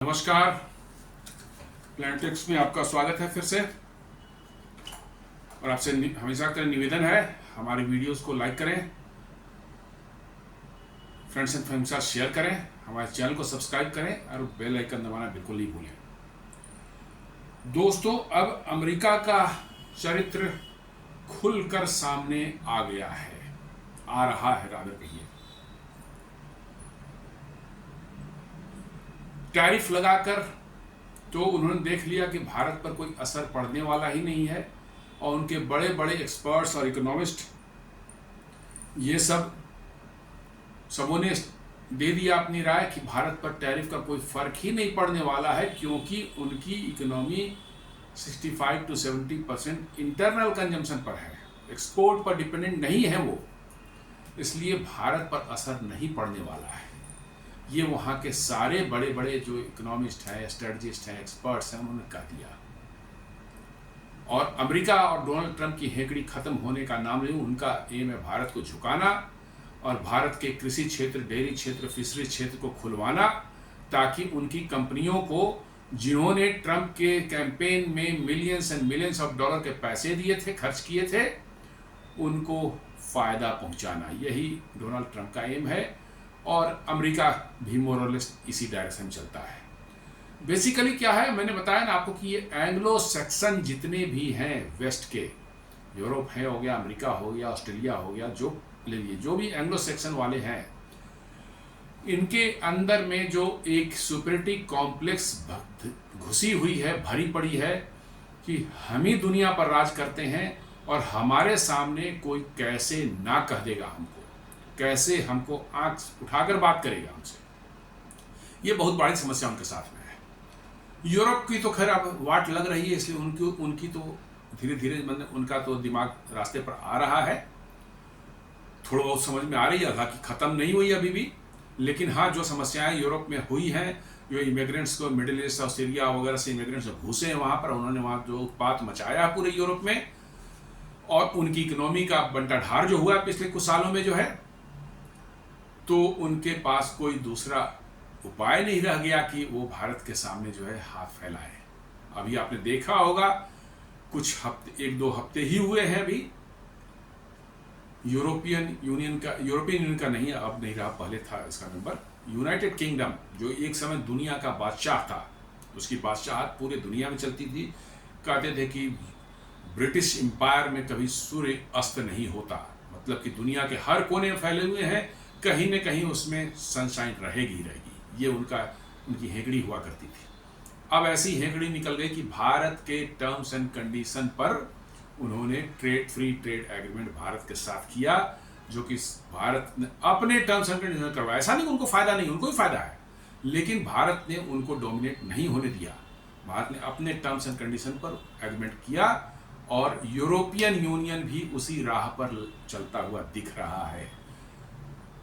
नमस्कार। प्लैनेटिक्स में आपका स्वागत है फिर से। और आपसे हमेशा का निवेदन है, हमारी वीडियोस को लाइक करें, फ्रेंड्स एंड फैमिली के साथ शेयर करें, हमारे चैनल को सब्सक्राइब करें और बेल आइकन दबाना बिल्कुल नहीं भूलें। दोस्तों, अब अमेरिका का चरित्र खुलकर सामने आ गया है, आ रहा है रादर कहिए। टैरिफ लगाकर तो उन्होंने देख लिया कि भारत पर कोई असर पड़ने वाला ही नहीं है, और उनके बड़े बड़े एक्सपर्ट्स और इकोनॉमिस्ट ये सबों ने दे दिया अपनी राय कि भारत पर टैरिफ का कोई फर्क ही नहीं पड़ने वाला है, क्योंकि उनकी इकोनॉमी 65 to 70% इंटरनल कंजम्पशन पर है, एक्सपोर्ट पर डिपेंडेंट नहीं है वो, इसलिए भारत पर असर नहीं पड़ने वाला है। ये वहाँ के सारे बड़े बड़े जो इकोनॉमिस्ट हैं, स्ट्रेटजिस्ट हैं, एक्सपर्ट्स हैं, उन्होंने कह दिया। और अमेरिका और डोनाल्ड ट्रंप की हेकड़ी खत्म होने का नाम नहीं, उनका एम है भारत को झुकाना और भारत के कृषि क्षेत्र, डेयरी क्षेत्र, फिशरी क्षेत्र को खुलवाना, ताकि उनकी कंपनियों को, जिन्होंने ट्रंप के कैंपेन में millions and millions of dollar के पैसे दिए थे, खर्च किए थे, उनको फायदा पहुंचाना। यही डोनाल्ड ट्रंप का एम है और अमेरिका भी मोरलेस इसी डायरेक्शन में चलता है। बेसिकली क्या है, मैंने बताया ना आपको कि ये एंग्लो सैक्सन जितने भी हैं वेस्ट के, यूरोप है हो गया, अमेरिका हो गया, ऑस्ट्रेलिया हो गया, जो ले लिए, जो भी एंग्लो सैक्सन वाले हैं, इनके अंदर में जो एक सुपरिटी कॉम्प्लेक्स घुसी हुई है, भरी पड़ी है कि हम ही दुनिया पर राज करते हैं और हमारे सामने कोई कैसे ना कह देगा हमको, कैसे हमको आंख उठाकर बात करेगा हमसे। ये बहुत बड़ी समस्या उनके साथ में है। यूरोप की तो खैर अब वाट लग रही है, इसलिए उनकी तो धीरे धीरे मतलब उनका तो दिमाग रास्ते पर आ रहा है, थोड़ा बहुत समझ में आ रही है, हालांकि खत्म नहीं हुई अभी भी। लेकिन हाँ, जो समस्याएं यूरोप में हुई हैं, जो इमिग्रेंट्स को मिडिल ईस्ट, ऑस्ट्रेलिया वगैरह से इमिग्रेंट्स घुसे हैं वहाँ पर, उन्होंने वहाँ जो उत्पात मचाया है पूरे यूरोप में, और उनकी इकोनॉमी का बंटाढार जो हुआ है पिछले कुछ सालों में जो है, तो उनके पास कोई दूसरा उपाय नहीं रह गया कि वो भारत के सामने जो है हाथ फैलाए। अभी आपने देखा होगा, कुछ हफ्ते, 1-2 हफ्ते ही हुए हैं अभी, यूरोपियन यूनियन का नहीं, अब नहीं रहा, पहले था इसका मेंबर, यूनाइटेड किंगडम, जो एक समय दुनिया का बादशाह था, उसकी बादशाहत पूरे दुनिया में चलती थी। कहते थे कि ब्रिटिश एम्पायर में कभी सूर्य अस्त नहीं होता, मतलब कि दुनिया के हर कोने में फैले हुए हैं, कहीं न कहीं उसमें सनशाइन रहेगी रहेगी। ये उनकी हेकड़ी हुआ करती थी। अब ऐसी हेकड़ी निकल गई कि भारत के टर्म्स एंड कंडीशन पर उन्होंने फ्री ट्रेड एग्रीमेंट भारत के साथ किया, जो कि भारत ने अपने टर्म्स एंड कंडीशन करवाया। ऐसा नहीं कि उनको फायदा नहीं, उनको ही फायदा है, लेकिन भारत ने उनको डोमिनेट नहीं होने दिया। भारत ने अपने टर्म्स एंड कंडीशन पर एग्रीमेंट किया, और यूरोपियन यूनियन भी उसी राह पर चलता हुआ दिख रहा है।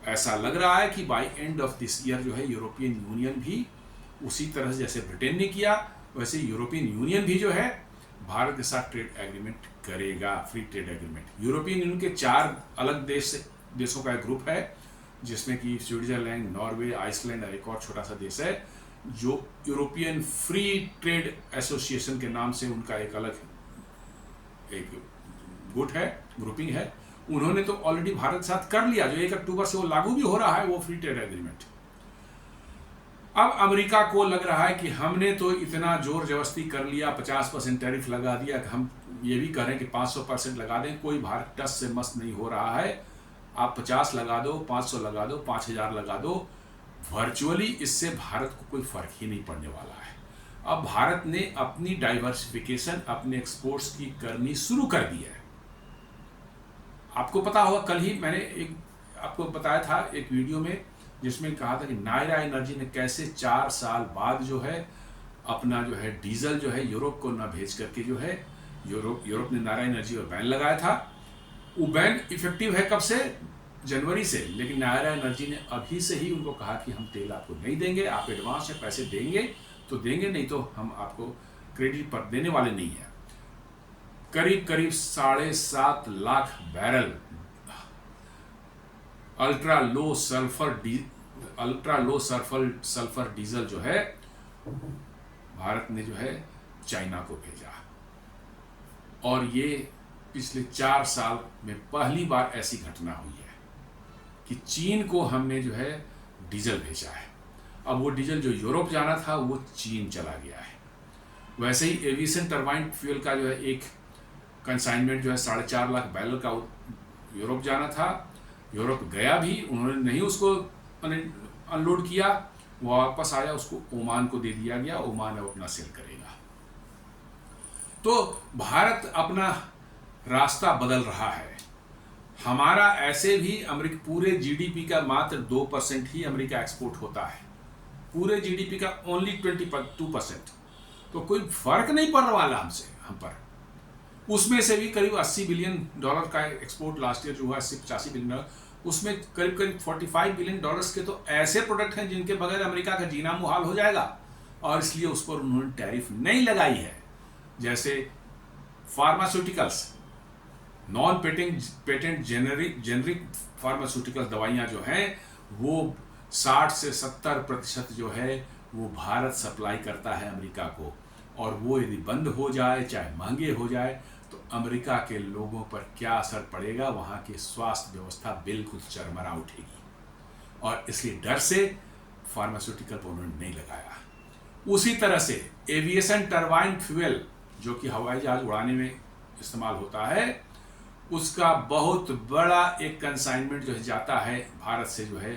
ऐसा लग रहा है कि by end of this year जो है, यूरोपियन यूनियन भी उसी तरह से जैसे ब्रिटेन ने किया, वैसे यूरोपियन यूनियन भी जो है भारत के साथ ट्रेड एग्रीमेंट करेगा, free trade agreement. European union के 4 अलग देशों का एक ग्रुप है, जिसमें कि स्विट्जरलैंड, नॉर्वे, आइसलैंड और एक और छोटा सा देश है, जो यूरोपियन फ्री ट्रेड एसोसिएशन के नाम से उनका एक अलग एक गुट है, ग्रुपिंग है। उन्होंने तो ऑलरेडी भारत के साथ कर लिया, जो 1 अक्टूबर से वो लागू भी हो रहा है, वो फ्री ट्रेड एग्रीमेंट। अब अमेरिका को लग रहा है कि हमने तो इतना जोर जबरदस्ती कर लिया, 50% टैरिफ लगा दिया, कि हम ये भी कह रहे हैं कि 500% लगा दें, कोई भारत टस से मस्त नहीं हो रहा है। आप 50 लगा दो, 500 लगा दो, 5000 लगा दो, वर्चुअली इससे भारत को कोई फर्क ही नहीं पड़ने वाला है। अब भारत ने अपनी डाइवर्सिफिकेशन अपने एक्सपोर्ट्स की करनी शुरू कर दी है। आपको पता होगा, कल ही मैंने आपको बताया था एक वीडियो में, जिसमें कहा था कि नायरा एनर्जी ने कैसे 4 साल बाद जो है अपना जो है डीजल जो है यूरोप को ना भेज करके जो है, यूरोप ने नायरा एनर्जी पर बैन लगाया था। वो बैन इफेक्टिव है कब से? जनवरी से। लेकिन नायरा एनर्जी ने अभी से ही उनको कहा कि हम तेल आपको नहीं देंगे, आप एडवांस में पैसे देंगे तो देंगे, नहीं तो हम आपको क्रेडिट पर देने वाले नहीं है। करीब 7.5 lakh barrel ultra low sulphur diesel जो है भारत ने जो है चाइना को भेजा। और ये पिछले 4 साल में पहली बार ऐसी घटना हुई है कि चीन को हमने जो है डीजल भेजा है। अब वो डीजल जो यूरोप जाना था वो चीन चला गया है। वैसे ही एविएशन टरबाइन फ्यूल का जो है एक कंसाइनमेंट जो है 4.5 लाख बैरल का यूरोप जाना था, यूरोप गया भी, उन्होंने नहीं उसको अनलोड किया, वो वापस आया, उसको ओमान को दे दिया गया, ओमान अब अपना सेल करेगा। तो भारत अपना रास्ता बदल रहा है। हमारा ऐसे भी अमेरिका पूरे जीडीपी का मात्र 2% ही अमेरिका एक्सपोर्ट होता है, पूरे जीडीपी का ओनली 22%। तो कोई फर्क नहीं पड़ वाला हम पर। उसमें से भी करीब $80 बिलियन का एक्सपोर्ट लास्ट ईयर जो हुआ, 80-85 बिलियन, उसमें करीब करीब $45 बिलियन के तो ऐसे प्रोडक्ट हैं जिनके बगैर अमेरिका का जीना मुहाल हो जाएगा, और इसलिए उस पर उन्होंने टैरिफ नहीं लगाई है। जैसे pharmaceuticals, non patent generic pharmaceutical दवाइयाँ जो हैं वो 60 से 70% जो है वो भारत सप्लाई करता है अमेरिका को, और वो यदि बंद हो जाए, चाहे महंगे हो जाए, तो अमेरिका के लोगों पर क्या असर पड़ेगा, वहाँ की स्वास्थ्य व्यवस्था बिल्कुल चरमरा उठेगी। और इसलिए डर से फार्मास्यूटिकल पर उन्होंने नहीं लगाया। उसी तरह से एविएशन टरबाइन फ्यूल जो कि हवाई जहाज उड़ाने में इस्तेमाल होता है, उसका बहुत बड़ा एक कंसाइनमेंट जो है जाता है भारत से जो है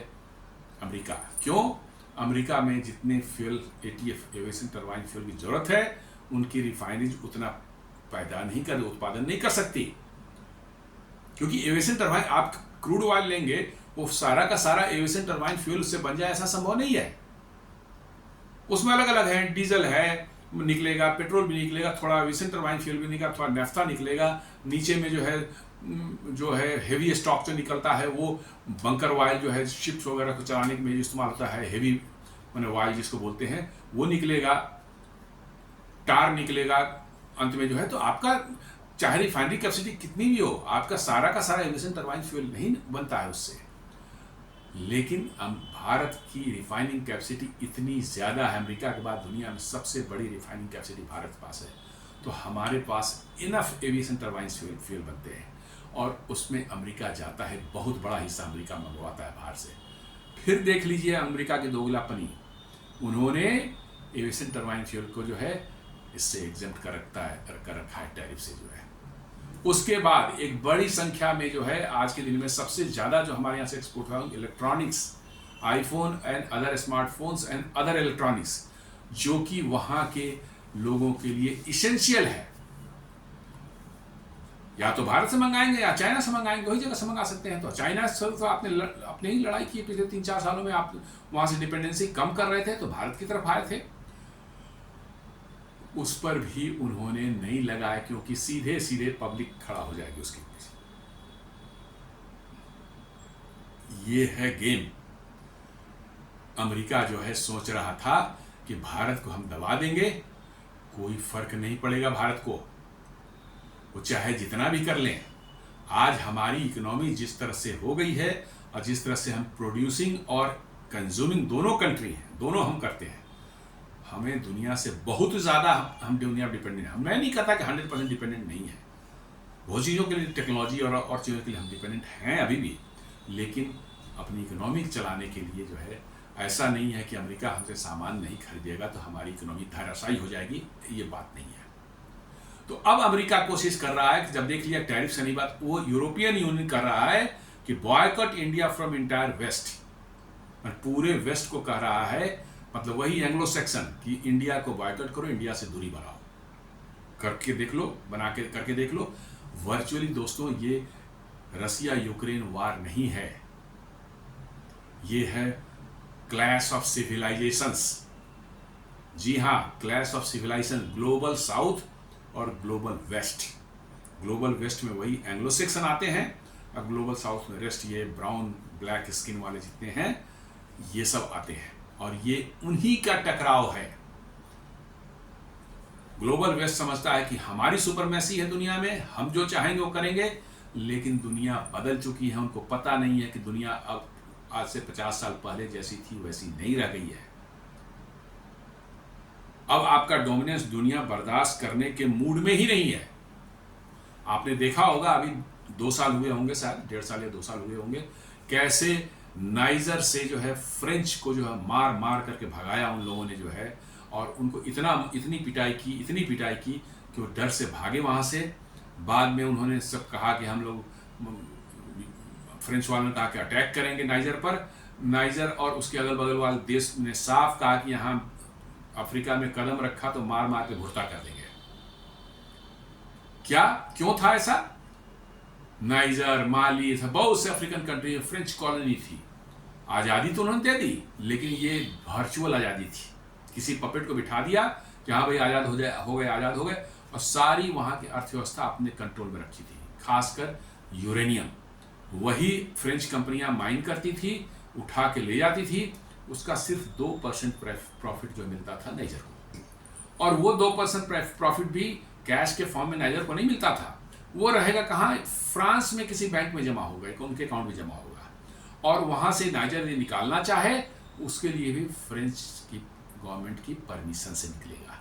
अमेरिका। क्यों? अमेरिका में जितने fuel ETF aviation turbine fuel की जरूरत है, उनकी रिफाइनरीज उतना उत्पादन नहीं कर सकती, क्योंकि एविएशन टरबाइन, आप क्रूड ऑयल लेंगे वो सारा का सारा एविएशन टरबाइन फ्यूल से बन जाए ऐसा संभव नहीं है। उसमें अलग अलग है, डीजल है निकलेगा, पेट्रोल भी निकलेगा, थोड़ा एविएशन टरबाइन फ्यूल भी निकलेगा, थोड़ा नेफ्था निकलेगा, नीचे में जो है हेवी स्टॉक जो निकलता है वो बंकर ऑयल जो है शिप्स वगैरह को चलाने में इस्तेमाल होता है, हेवी मैंने ऑयल जिसको बोलते हैं, वो निकलेगा, टार निकलेगा अंत में जो है। तो आपका चाहे रिफाइनरी कैपेसिटी कितनी भी हो, आपका सारा का सारा एविएशन टरबाइन फ्यूल नहीं बनता है उससे। लेकिन भारत की रिफाइनिंग कैपेसिटी इतनी ज़्यादा है, अमेरिका के बाद दुनिया में सबसे बड़ी रिफाइनिंग कैपेसिटी भारत के पास है, तो हमारे पास इनफ एविएशन टरबाइन फ्यूल बनते हैं, और उसमें अमेरिका जाता है, बहुत बड़ा हिस्सा अमेरिका मंगवाता है बाहर से। फिर देख लीजिए अमेरिका की दोगलापनी, उन्होंने एविएशन टरबाइन फ्यूल को जो है इससे एग्जेम्प्ट कर रखा है टैरिफ से जो है। उसके बाद एक बड़ी संख्या में जो है आज के दिन में सबसे ज़्यादा जो हमारे यहाँ से एक्सपोर्ट हुआ electronics, iPhone and other smartphones and other electronics, जो कि वहाँ के लोगों के लिए इसेंशियल है। या तो भारत से मंगाएंगे या चाइना से मंगाएंगे, वही जगह से मंगा सकते हैं। तो चाइना से तो आपने अपने ही लड़ाई की पिछले 3-4 सालों में, आप वहाँ से डिपेंडेंसी कम कर रहे थे तो भारत की तरफ आए थे, उस पर भी उन्होंने नहीं लगाया, क्योंकि सीधे सीधे पब्लिक खड़ा हो जाएगी उसके पीछे। ये है गेम। अमेरिका जो है सोच रहा था कि भारत को हम दबा देंगे, कोई फर्क नहीं पड़ेगा भारत को, वो चाहे जितना भी कर लें। आज हमारी इकोनॉमी जिस तरह से हो गई है, और जिस तरह से हम प्रोड्यूसिंग और कंज्यूमिंग दोनों कंट्री हैं, दोनों हम करते हैं, हमें दुनिया से बहुत ज़्यादा हम दुनिया डिपेंडेंट हैं। मैं नहीं कहता कि 100% डिपेंडेंट नहीं है, बहुत चीज़ों के लिए, टेक्नोलॉजी और चीज़ों के लिए हम डिपेंडेंट हैं अभी भी, लेकिन अपनी इकोनॉमी चलाने के लिए जो है ऐसा नहीं है कि अमेरिका हमसे सामान नहीं खरीदेगा तो हमारी इकोनॉमी धराशायी हो जाएगी, ये बात नहीं है। तो अब अमेरिका कोशिश कर रहा है कि जब देख लिया टैरिफ से नहीं बात, वो यूरोपियन यूनियन कर रहा है कि boycott India from entire west, पूरे वेस्ट को कह रहा है, मतलब वही एंग्लो सेक्शन कि इंडिया को बॉयकॉट करो, इंडिया से दूरी बनाओ। करके देख लो, करके देख लो। वर्चुअली दोस्तों, ये रसिया यूक्रेन वार नहीं है, ये है क्लैश ऑफ सिविलाइजेशंस। जी हाँ, clash of civilisation, global south और ग्लोबल वेस्ट। ग्लोबल वेस्ट में वही एंग्लो सेक्शन आते हैं, और ग्लोबल साउथ में रेस्ट, ये ब्राउन ब्लैक स्किन वाले जितने हैं ये सब आते हैं, और ये उन्हीं का टकराव है। ग्लोबल वेस्ट समझता है कि हमारी सुपरमेसी है दुनिया में, हम जो चाहेंगे वो करेंगे, लेकिन दुनिया बदल चुकी है। उनको पता नहीं है कि दुनिया अब आज से 50 साल पहले जैसी थी वैसी नहीं रह गई है। अब आपका डोमिनेंस दुनिया बर्दाश्त करने के मूड में ही नहीं है। आपने देखा होगा, अभी 2 साल हुए होंगे, शायद 1.5 साल या 2 साल हुए होंगे, कैसे नाइजर से जो है फ्रेंच को जो है मार मार करके भगाया उन लोगों ने जो है, और उनको इतनी पिटाई की कि वो डर से भागे वहाँ से। बाद में उन्होंने सब कहा कि हम लोग, फ्रेंच वालों ने कहा कि अटैक करेंगे नाइजर पर। नाइजर और उसके अगल बगल वाले देश ने साफ कहा कि यहाँ अफ्रीका में कदम रखा तो मार मार के भुर्ता कर देंगे। क्यों था ऐसा? नाइजर, माली, बहुत से अफ्रीकन कंट्री में फ्रेंच कॉलोनी थी। आज़ादी तो उन्होंने दे दी, लेकिन ये वर्चुअल आज़ादी थी। किसी पपेट को बिठा दिया कि हाँ भाई आज़ाद आज़ाद हो गए, और सारी वहाँ की अर्थव्यवस्था अपने कंट्रोल में रखी थी, खासकर यूरेनियम। वही फ्रेंच कंपनियां माइन करती थी, उठा के ले जाती थी, उसका सिर्फ 2% प्रॉफिट जो मिलता था नाइजर को। और वो 2% प्रॉफिट भी कैश के फॉर्म में नाइजर को नहीं मिलता था। वो रहेगा कहाँ? फ्रांस में किसी बैंक में जमा होगा, उनके अकाउंट में जमा होगा, और वहाँ से नाइजर ये निकालना चाहे उसके लिए भी फ्रेंच की गवर्नमेंट की परमिशन से निकलेगा।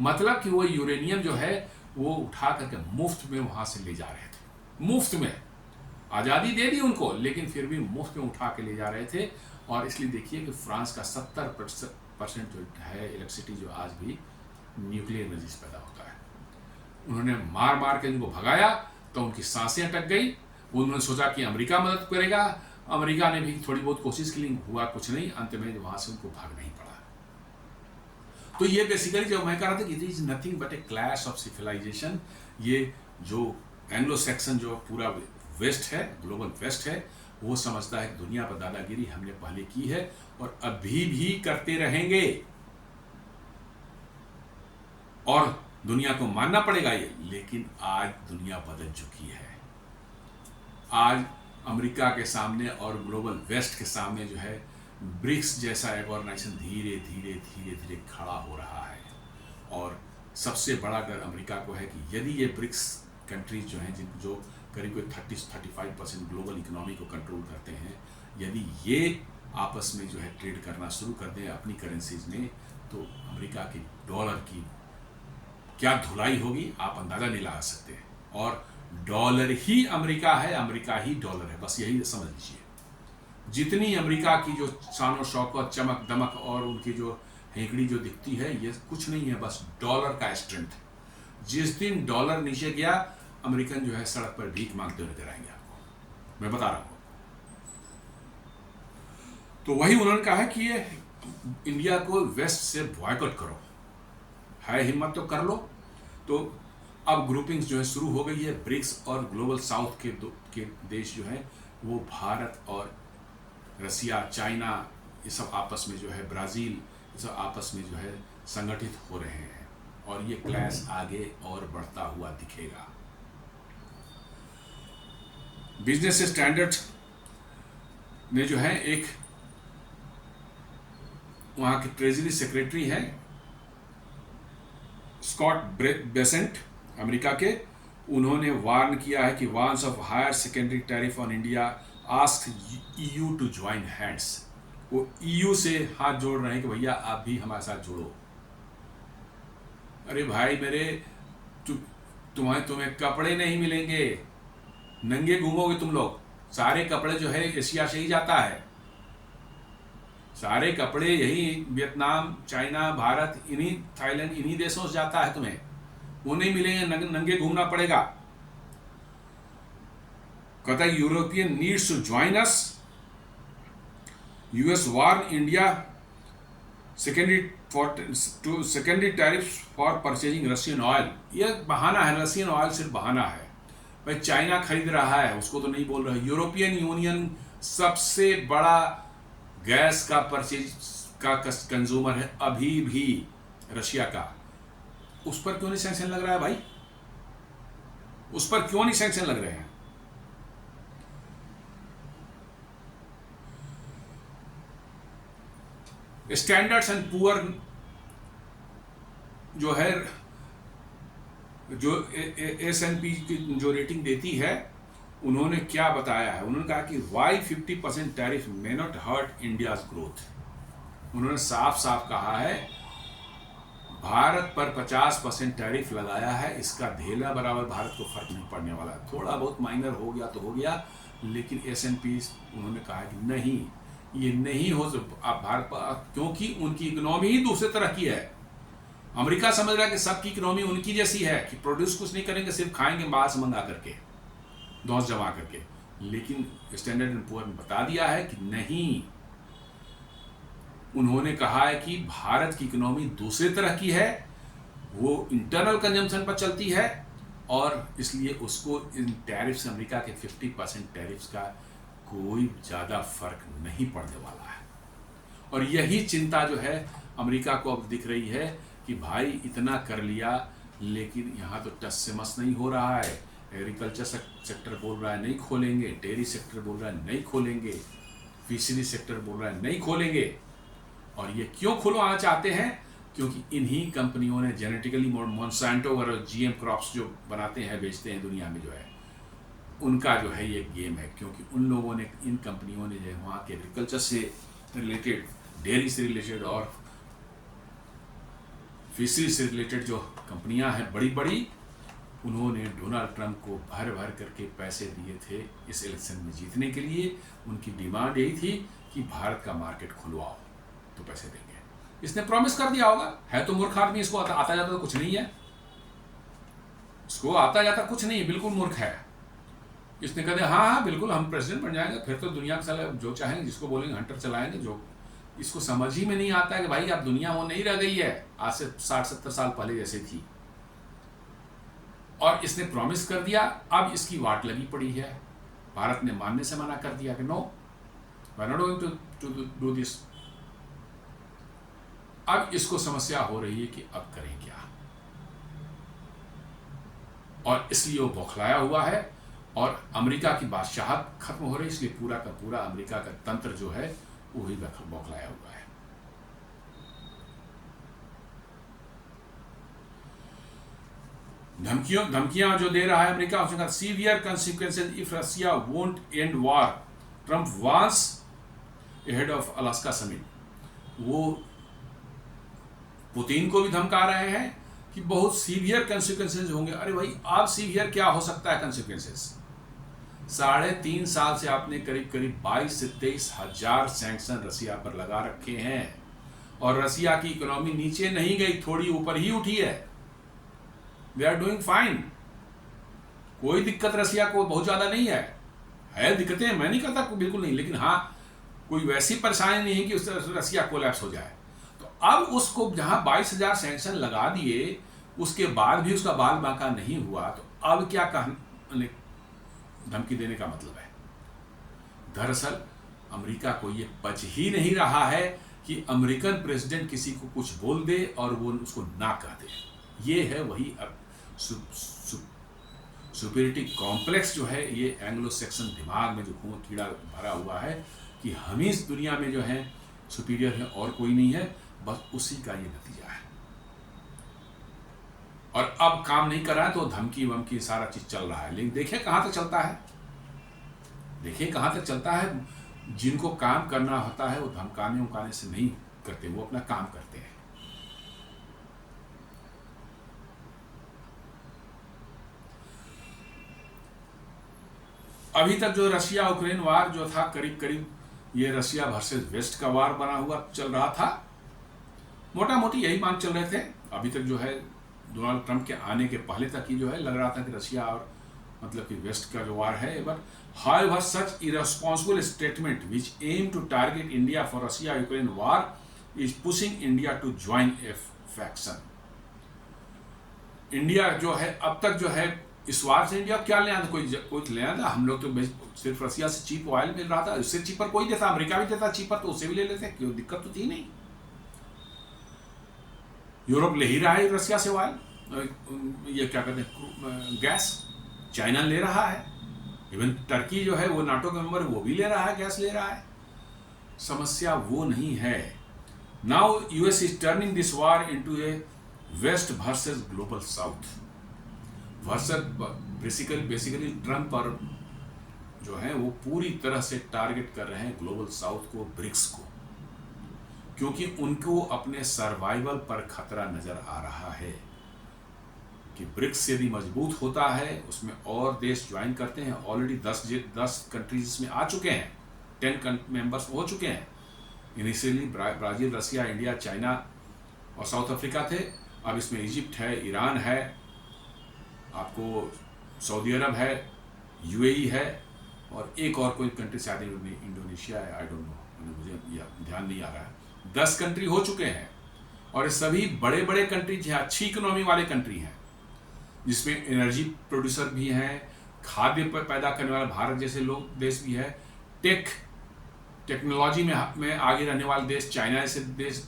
मतलब कि वो यूरेनियम जो है वो उठा करके मुफ्त में वहाँ से ले जा रहे थे। मुफ्त में आज़ादी दे दी उनको, लेकिन फिर भी मुफ्त में उठा के ले जा रहे थे। और इसलिए देखिए कि फ्रांस का 70% जो है इलेक्ट्रिसिटी जो आज भी न्यूक्लियर एनर्जी से पैदा होता है। उन्होंने मार मार के इनको भगाया तो उनकी सांसें अटक गई। उन्होंने सोचा कि अमेरिका मदद करेगा, अमेरिका ने भी थोड़ी बहुत कोशिश की, लेकिन हुआ कुछ नहीं। अंत में वहाँ से उनको भागना ही पड़ा। तो ये बेसिकली जो मैं कह रहा था कि it is nothing but a clash of civilization. ये जो एंग्लो सेक्शन जो पूरा वेस्ट है, ग्लोबल वेस्ट है, वो समझता है कि दुनिया पर दादागिरी हमने पहले की है और अभी भी करते रहेंगे, और दुनिया को मानना पड़ेगा ये। लेकिन आज दुनिया बदल चुकी है। आज अमेरिका के सामने और ग्लोबल वेस्ट के सामने जो है ब्रिक्स जैसा एक ऑर्गेनाइजेशन धीरे धीरे खड़ा हो रहा है। और सबसे बड़ा डर अमेरिका को है कि यदि ये ब्रिक्स कंट्रीज जो हैं, जो करीब 30-35% ग्लोबल इकोनॉमी को कंट्रोल करते हैं, यदि ये आपस में जो है ट्रेड करना शुरू कर दें अपनी करेंसीज में, तो अमेरिका के डॉलर की क्या धुलाई होगी आप अंदाज़ा नहीं लगा सकते। और डॉलर ही अमेरिका है, अमेरिका ही डॉलर है, बस यही समझ लीजिए। जितनी अमेरिका की जो शान शौकत, चमक दमक और उनकी जो हेकड़ी जो दिखती है, ये कुछ नहीं है, बस डॉलर का स्ट्रेंथ। जिस दिन डॉलर नीचे गया, अमेरिकन जो है सड़क पर भीख मांगते हुए नजर आएंगे आपको, मैं बता रहा हूँ। तो वही उन्होंने कहा है कि ये इंडिया को वेस्ट से बॉयकॉट करो, है हिम्मत तो कर लो। तो अब ग्रुपिंग्स जो है शुरू हो गई है। ब्रिक्स और ग्लोबल साउथ के देश जो हैं वो भारत और रसिया, चाइना, ये सब आपस में जो है, ब्राज़ील, ये सब आपस में जो है संगठित हो रहे हैं, और ये क्लैश आगे और बढ़ता हुआ दिखेगा। बिजनेस स्टैंडर्ड ने जो है एक वहाँ के ट्रेजरी सेक्रेटरी हैं स्कॉट बेसेंट, अमेरिका के, उन्होंने वार्न किया है कि warns of higher secondary tariff on India, ask EU to join hands. वो EU से हाथ जोड़ रहे हैं कि भैया आप भी हमारे साथ जुड़ो। अरे भाई मेरे, तुम्हें कपड़े नहीं मिलेंगे, नंगे घूमोगे तुम लोग। सारे कपड़े जो है एशिया से ही जाता है, सारे कपड़े यही वियतनाम, चाइना, भारत, इन्हीं थाईलैंड, इन्हीं देशों से जाता है। तुम्हें वो नहीं मिलेंगे, नंगे घूमना पड़ेगा। कहता है European needs to join us, US warn India secondary tariffs for purchasing Russian oil. ये बहाना है, रशियन ऑयल सिर्फ बहाना है। भाई चाइना खरीद रहा है, उसको तो नहीं बोल रहा है। यूरोपियन यूनियन सबसे बड़ा गैस का परचेज का कंज्यूमर है अभी भी, रशिया का। उस पर क्यों नहीं सैंक्शन लग रहा है भाई? उस पर क्यों नहीं सैंक्शन लग रहे हैं? स्टैंडर्ड्स एंड पुअर जो है, जो S&P की जो रेटिंग देती है, उन्होंने क्या बताया है? उन्होंने कहा कि why 50% tariff may not hurt India's growth. उन्होंने साफ साफ कहा है भारत पर 50% टैरिफ लगाया है, इसका ढेला बराबर भारत को फर्क नहीं पड़ने वाला। थोड़ा बहुत माइनर हो गया तो हो गया, लेकिन S&P उन्होंने कहा कि नहीं, ये नहीं हो आप भारत पर, क्योंकि उनकी इकोनॉमी ही दूसरे तरह की है। अमेरिका समझ रहा है कि सबकी इकोनॉमी उनकी जैसी है कि प्रोड्यूस कुछ नहीं करेंगे, सिर्फ खाएंगे बाहर से मंगा करके, धौंस जमा करके। लेकिन स्टैंडर्ड एंड पुअर ने बता दिया है कि नहीं, उन्होंने कहा है कि भारत की इकोनॉमी दूसरे तरह की है, वो इंटरनल कंजम्पशन पर चलती है, और इसलिए उसको इन टैरिफ से, अमेरिका के 50% टैरिफ्स का कोई ज़्यादा फर्क नहीं पड़ने वाला है। और यही चिंता जो है अमेरिका को अब दिख रही है कि भाई इतना कर लिया, लेकिन यहाँ तो टस से मस नहीं हो रहा है। एग्रीकल्चर सेक्टर बोल रहा है नहीं खोलेंगे, डेयरी सेक्टर बोल रहा है नहीं खोलेंगे, फिशरी सेक्टर बोल रहा है नहीं खोलेंगे। और ये क्यों खुलवाना चाहते हैं? क्योंकि इन्हीं कंपनियों ने जेनेटिकली मोनसांटो और GM क्रॉप्स जो बनाते हैं, बेचते हैं दुनिया में, जो है उनका जो है ये गेम है। क्योंकि उन लोगों ने, इन कंपनियों ने जो है वहाँ के एग्रीकल्चर से रिलेटेड, डेयरी से रिलेटेड और फिशरी से रिलेटेड जो कंपनियां हैं बड़ी बड़ी, उन्होंने डोनाल्ड ट्रंप को भर भर करके पैसे दिए थे इस इलेक्शन में जीतने के लिए। उनकी डिमांड यही थी कि भारत का मार्केट खुलवाओ तो पैसे देंगे। इसने प्रॉमिस कर दिया होगा, है तो मूर्ख आदमी, इसको आता जाता तो कुछ नहीं है, इसको आता जाता कुछ नहीं है, बिल्कुल मूर्ख है। इसने कह दिया हाँ हाँ बिल्कुल हम प्रेसिडेंट बन जाएंगे, फिर तो दुनिया के साले जो चाहेंगे, जिसको बोलेंगे हंटर चलाएंगे। जो इसको समझ ही में नहीं आता है कि भाई अब दुनिया वो नहीं रह गई है आज से 60-70 साल पहले जैसे थी। और इसने प्रॉमिस कर दिया, अब इसकी वाट लगी पड़ी है। भारत ने मानने से मना कर दिया कि no, we are not going to do this. अब इसको समस्या हो रही है कि अब करें क्या, और इसलिए वो बौखलाया हुआ है। और अमेरिका की बादशाहत खत्म हो रही है, इसलिए पूरा का पूरा अमेरिका का तंत्र जो है वो ही बौखलाया हुआ है। धमकियां जो दे रहा है अमेरिका, उसने कहा severe consequences if Russia won't and war, Trump वांस अहेड ऑफ अलास्का समिट। वो पुतिन को भी धमका रहे हैं कि बहुत सीवियर कंसिक्वेंसेस होंगे। अरे भाई, आप सीवियर क्या हो सकता है कंसिक्वेंसेस? 3.5 साल से आपने करीब करीब 22 से 23 हजार सैंक्शन रसिया पर लगा रखे हैं, और रसिया की इकोनॉमी नीचे नहीं गई, थोड़ी ऊपर ही उठी है। वी आर डूइंग फाइन, कोई दिक्कत रसिया को बहुत ज्यादा नहीं है दिक्कतें, मैं नहीं कहता बिल्कुल नहीं, लेकिन हाँ कोई वैसी परेशानी नहीं है कि उससे रसिया कोलैप्स हो जाए। तो अब उसको जहां 22,000 सैंक्शन लगा दिए, उसके बाद भी उसका बाल बांका नहीं हुआ, तो अब क्या धमकी देने का मतलब है? दरअसल अमेरिका को ये पच ही नहीं रहा है कि अमेरिकन प्रेसिडेंट किसी को कुछ बोल दे और वो उसको ना कह दे। ये है वही सुपीरियरिटी कॉम्प्लेक्स जो है, ये एंग्लो सेक्शन दिमाग में जो कीड़ा भरा हुआ है कि हम ही इस दुनिया में जो है सुपीरियर है और कोई नहीं है, बस उसी का ये नतीजा है। और अब काम नहीं कर रहा है तो धमकी वमकी सारा चीज चल रहा है, लेकिन देखिए कहां तक चलता है, देखिए कहां तक चलता है। जिनको काम करना होता है वो धमकाने उमकाने से नहीं करते, वो अपना काम करते हैं। अभी तक जो रशिया यूक्रेन वार जो था, करीब करीब ये रशिया वर्सेस वेस्ट का वार बना हुआ चल रहा था, मोटा मोटी यही मान चल रहे थे। अभी तक जो है डोनाल्ड ट्रंप के आने के पहले तक ही जो है लग रहा था कि रशिया और मतलब कि वेस्ट का जो वार है। But however such irresponsible statement which aim to target India for Russia Ukraine war is pushing India to join a faction. India जो है अब तक जो है इस वार से इंडिया क्या लेना था, कोई लेना था? हम लोग तो सिर्फ रशिया से चीप ऑयल मिल रहा था, उससे चीपर कोई देता, अमेरिका भी देता चीपर, तो उससे भी ले लेते, क्यों दिक्कत तो थी नहीं। यूरोप ले ही रहा है रशिया से ऑयल, ये क्या कहते हैं गैस, चाइना ले रहा है, इवन टर्की जो है वो नाटो का मेंबर, वो भी ले रहा है, गैस ले रहा है। समस्या वो नहीं है। Now US is turning this war into a west versus global south versus basically Trump और जो है वो पूरी तरह से टारगेट कर रहे हैं ग्लोबल साउथ को, ब्रिक्स को। क्योंकि उनको अपने सर्वाइवल पर खतरा नजर आ रहा है कि ब्रिक्स यदि मजबूत होता है, उसमें और देश ज्वाइन करते हैं। ऑलरेडी 10 कंट्रीज इसमें आ चुके हैं, 10 मेंबर्स हो चुके हैं। इनिशियली ब्राज़ील, रसिया, इंडिया, चाइना और साउथ अफ्रीका थे। अब इसमें इजिप्ट है, ईरान है, आपको सऊदी अरब है, यूएई है, और एक और कोई कंट्री शायद इंडोनेशिया है, आई डोंट नो, मुझे ध्यान नहीं आ रहा है। 10 कंट्री हो चुके हैं, और ये सभी बड़े बड़े कंट्री हैं, अच्छी इकोनॉमी वाले कंट्री हैं, जिसमें एनर्जी प्रोड्यूसर भी हैं, खाद्य पैदा करने वाले भारत जैसे लोग देश भी है, टेक्नोलॉजी में आगे रहने वाले देश, चाइना जैसे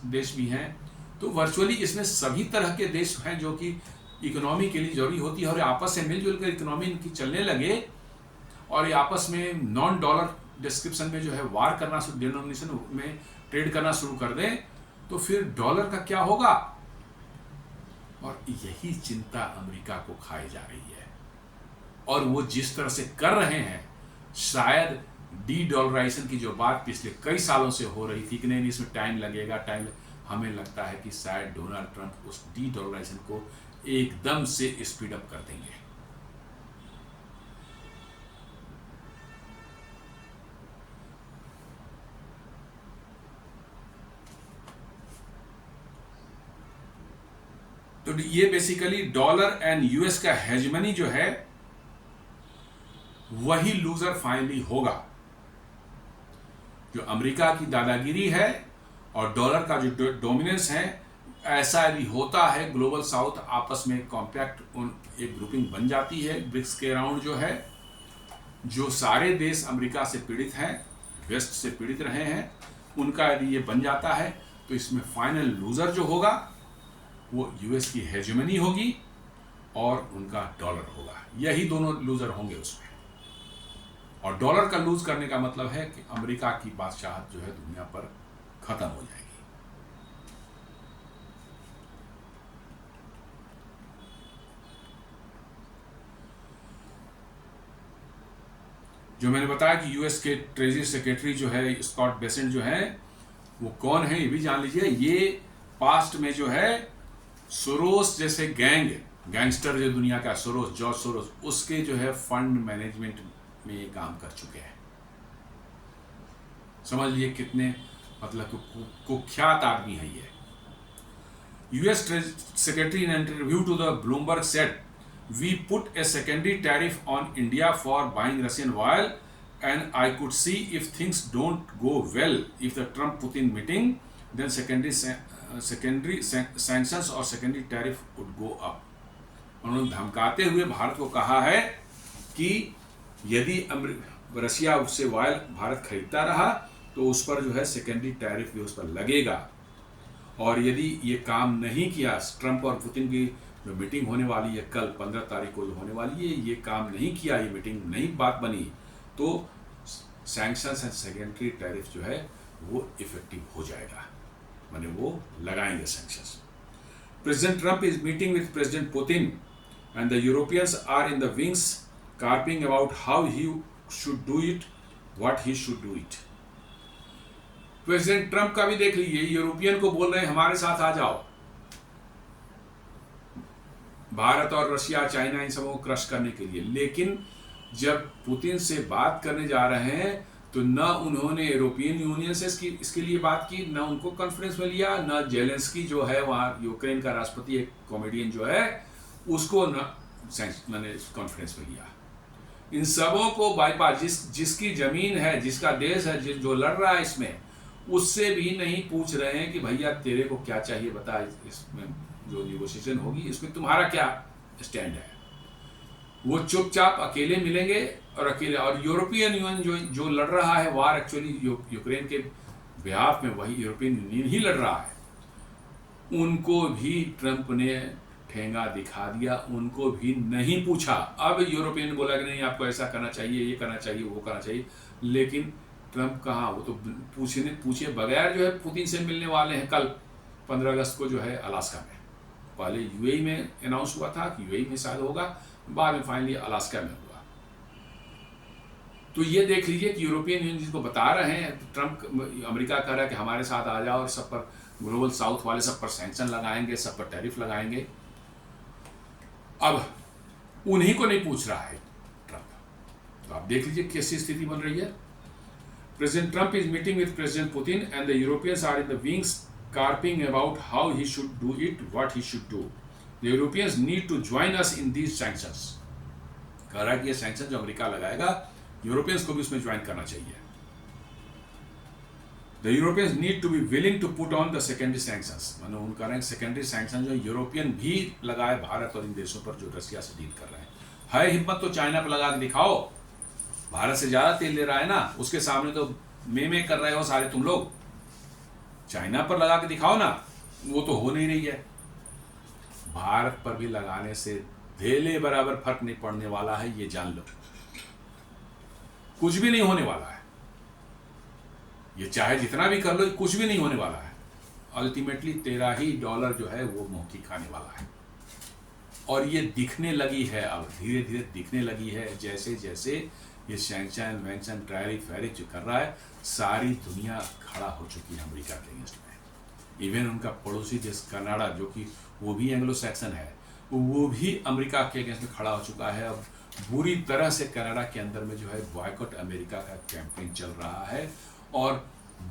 देश भी हैं। तो वर्चुअली इसमें सभी तरह के देश हैं जो कि इकोनॉमी के लिए जरूरी होती है, और आपस से मिलजुल कर इकोनॉमी इनकी चलने लगे, और ये आपस में नॉन डॉलर डिस्क्रिप्शन में जो है वार करना, डिनोमिनेशन में ट्रेड करना शुरू कर दें, तो फिर डॉलर का क्या होगा? और यही चिंता अमेरिका को खाई जा रही है, और वो जिस तरह से कर रहे हैं, शायद डी डॉलराइजेशन की जो बात पिछले कई सालों से हो रही थी कि नहीं इसमें टाइम लगेगा, हमें लगता है कि शायद डोनाल्ड ट्रंप उस डी डॉलराइजेशन को एकदम से स्पीड अप कर देंगे। तो ये बेसिकली डॉलर एंड यूएस का हेजमनी जो है, वही लूजर फाइनली होगा। जो अमेरिका की दादागिरी है और डॉलर का जो डोमिनेंस है, ऐसा यदि होता है, ग्लोबल साउथ आपस में कॉम्पैक्ट एक ग्रुपिंग बन जाती है ब्रिक्स के अराउंड जो है, जो सारे देश अमेरिका से पीड़ित हैं, वेस्ट से पीड़ित रहे हैं, उनका यदि ये बन जाता है, तो इसमें फाइनल लूजर जो होगा वो यूएस की हेजेमनी होगी और उनका डॉलर होगा। यही दोनों लूजर होंगे उसमें। और डॉलर का लूज करने का मतलब है कि अमेरिका की बादशाहत जो है दुनिया पर खत्म हो जाएगी। जो मैंने बताया कि यूएस के ट्रेजरी सेक्रेटरी जो है स्कॉट बेसेंट जो है, वो कौन है ये भी जान लीजिए। ये पास्ट में जो है सोरोस जैसे गैंगस्टर जो दुनिया का जॉर्ज सोरोस, उसके जो है फंड मैनेजमेंट में ये काम कर चुके हैं। समझ लिए कितने मतलब कुख्यात आदमी है ये। US secretary in interview to the Bloomberg said, we put a secondary tariff on India for buying Russian oil, and I could see if things don't go well, if the Trump-Putin meeting, then secondary sanctions or secondary tariff would go up. उन्होंने धमकाते हुए भारत को कहा है कि यदि Russia उससे oil Bharat खरीदता रहा तो उस पर जो है सेकेंडरी टैरिफ भी उस पर लगेगा, और यदि ये काम नहीं किया, ट्रंप और पुतिन की जो मीटिंग होने वाली है कल 15 तारीख को जो होने वाली है, ये काम नहीं किया, ये मीटिंग नहीं बात बनी, तो सैंक्शंस एंड सेकेंडरी टैरिफ जो है वो इफेक्टिव हो जाएगा, माने वो लगाएंगे sanctions. President Trump is meeting with president Putin and the Europeans are in the wings carping about how he should do it, what he should do it. President Trump का भी देख लीजिए, यूरोपियन को बोल रहे हैं हमारे साथ आ जाओ, भारत और रशिया, चाइना, इन सबको क्रश करने के लिए। लेकिन जब पुतिन से बात करने जा रहे हैं तो न उन्होंने यूरोपियन यूनियन से इसके लिए बात की, न उनको कॉन्फ्रेंस में लिया, न जेलेंस्की जो है वहाँ यूक्रेन का राष्ट्रपति, एक कॉमेडियन जो है, उसको न मैंने कॉन्फ्रेंस में लिया। इन सबों को बाईपास, जिसकी जमीन है, जिसका देश है, जो लड़ रहा है इसमें, उससे भी नहीं पूछ रहे हैं कि भैया तेरे को क्या चाहिए बता, इसमें जो नेगोशिएशन होगी इसमें तुम्हारा क्या स्टैंड है। वो चुपचाप अकेले मिलेंगे और अकेले, और यूरोपियन यूनियन जो लड़ रहा है वार, एक्चुअली यूक्रेन के बिहाफ में वही यूरोपियन यूनियन ही लड़ रहा है, उनको भी ट्रंप ने ठेंगा दिखा दिया, उनको भी नहीं पूछा। अब यूरोपियन बोला कि नहीं आपको ऐसा करना चाहिए, ये करना चाहिए, वो करना चाहिए, लेकिन ट्रंप कहाँ, वो तो पूछे बगैर जो है पुतिन से मिलने वाले हैं कल 15 अगस्त को जो है अलास्का में। पहले यूएई में अनाउंस हुआ था कि यूएई में शायद होगा, बाद में फाइनली अलास्का में हुआ। तो ये देख लीजिए कि यूरोपियन यूनियन जिसको बता रहे हैं, ट्रम्प अमेरिका कह रहा है कि हमारे साथ आ जाओ और सब पर ग्लोबल साउथ वाले सब पर सैंक्शन लगाएंगे, सब पर टैरिफ लगाएंगे। अब उन्हीं को नहीं पूछ रहा है ट्रम्प। तो आप देख लीजिए कैसी स्थिति बन रही है। President Trump is meeting with president Putin and the Europeans are in the wings carping about how he should do it, what he should do. The Europeans need to join us in these sanctions. कह रहा है कि ये sanction जो America लगाएगा, Europeans को भी उसमें ज्वाइन करना चाहिए। The Europeans need to be willing to put on the secondary sanctions. मतलब उन कह रहे हैं सेकेंडरी सैंक्शन जो यूरोपियन भी लगाए भारत और इन देशों पर जो रशिया से डील कर रहे हैं। है हिम्मत तो चाइना पर लगा के दिखाओ, भारत से ज्यादा तेल ले रहा है ना, उसके सामने तो में कर रहे हो सारे तुम लोग। चाइना पर लगा के दिखाओ ना, वो तो हो नहीं रही है। भारत पर भी लगाने से धेले बराबर फर्क नहीं पड़ने वाला है, ये जान लो। कुछ भी नहीं होने वाला है, ये चाहे जितना भी कर लो, कुछ भी नहीं होने वाला है। अल्टीमेटली तेरा ही डॉलर जो है वो मुंह खाने वाला है। और ये दिखने लगी है, अब धीरे धीरे दिखने लगी है। जैसे जैसे ये सैंक्शन वैंक्शन टैरिफ जो कर रहा है, सारी दुनिया खड़ा हो चुकी है अमेरिका के अगेंस्ट में। इवन उनका पड़ोसी देश कनाडा, जो कि वो भी एंग्लो सैक्सन है, वो भी अमेरिका के अगेंस्ट में खड़ा हो चुका है। अब बुरी तरह से कनाडा के अंदर में जो है बॉयकॉट अमेरिका का कैंपेन चल रहा है। और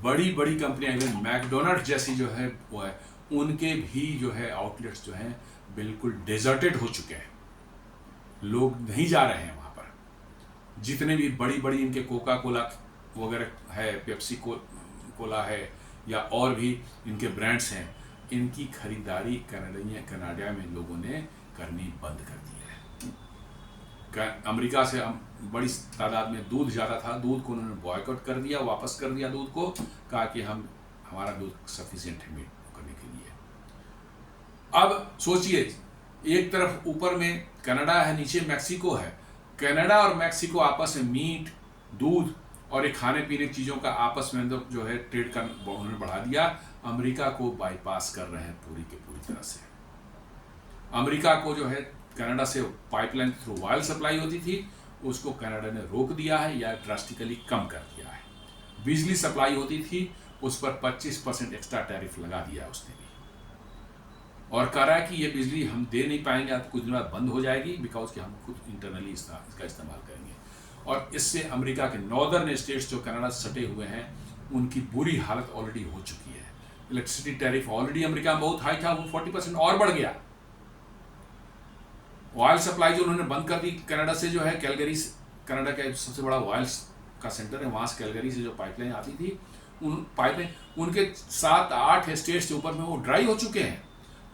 बड़ी बड़ी कंपनियां, इवन मैकडोनल्ड जैसी जो है वो है, उनके भी जो है आउटलेट्स जो हैं बिल्कुल डेजर्टेड हो चुके हैं। लोग नहीं जा रहे हैं वहाँ पर। जितने भी बड़ी बड़ी इनके कोका कोला वगैरह है, पेप्सी कोला है, या और भी इनके ब्रांड्स हैं, इनकी खरीदारी कनाडा में लोगों ने करनी बंद कर दी है। अमेरिका से बड़ी तादाद में दूध जाता था, दूध को उन्होंने बॉयकॉट कर दिया, वापस कर दिया दूध को, कहा कि हमारा दूध सफिशिएंट है मीट करने के लिए। अब सोचिए, एक तरफ ऊपर में कनाडा है, नीचे मैक्सिको है। कनाडा और मैक्सिको आपस में मीट, दूध और एक खाने पीने की चीज़ों का आपस में जो है ट्रेड का उन्होंने बढ़ा दिया। अमेरिका को बाईपास कर रहे हैं पूरी की पूरी तरह से। अमेरिका को जो है कनाडा से पाइपलाइन के थ्रू ऑयल सप्लाई होती थी, उसको कनाडा ने रोक दिया है या ड्रास्टिकली कम कर दिया है। बिजली सप्लाई होती थी, उस पर 25% एक्स्ट्रा टैरिफ लगा दिया उसने भी, और कह रहा है कि ये बिजली हम दे नहीं पाएंगे, अब कुछ दिन बाद बंद हो जाएगी, बिकॉज कि हम खुद इंटरनली इसका इस्तेमाल करेंगे। और इससे अमेरिका के नॉर्दर्न स्टेट्स जो कनाडा से सटे हुए हैं, उनकी बुरी हालत ऑलरेडी हो चुकी है। इलेक्ट्रिसिटी टैरिफ ऑलरेडी अमेरिका में बहुत हाई था, वो 40% और बढ़ गया। ऑयल सप्लाई जो उन्होंने बंद कर दी कनाडा से, जो है कैलगरी, कनाडा का सबसे बड़ा ऑयल का सेंटर है, वहाँ से कैलगरी से जो पाइपलाइन आती थी, उन पाइपलाइन उनके 7-8 स्टेट्स के ऊपर में वो ड्राई हो चुके हैं।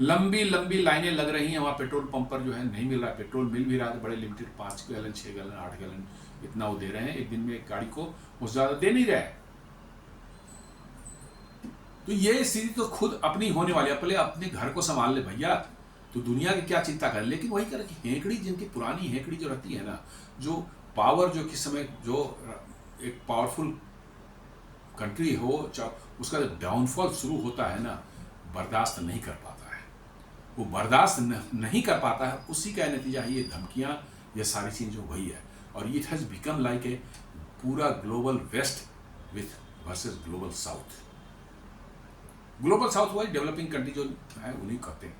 लंबी लंबी लाइनें लग रही हैं वहाँ पेट्रोल पंप पर, जो है नहीं मिल रहा है पेट्रोल। मिल भी रहा है तो बड़े लिमिटेड, 5 गैलन 6 गैलन 8 गैलन इतना वो दे रहे हैं एक दिन में एक गाड़ी को, उससे ज़्यादा दे नहीं रहे। तो ये स्थिति तो खुद अपनी होने वाली है। पहले अपने घर को संभाल ले भैया, तो दुनिया की क्या चिंता कर। लेकिन वही कर कि हेकड़ी, जिनकी पुरानी हेकड़ी जो रहती है ना, जो पावर जो किस समय जो एक पावरफुल कंट्री हो, उसका जब डाउनफॉल शुरू होता है ना, बर्दाश्त नहीं कर पाता है, वो बर्दाश्त नहीं कर पाता है। उसी का नतीजा है ये धमकियाँ, ये सारी चीज़ जो वही है। और it has become like a पूरा global west with versus global south. Global south वही डेवलपिंग कंट्री जो है उन्हीं कहते हैं,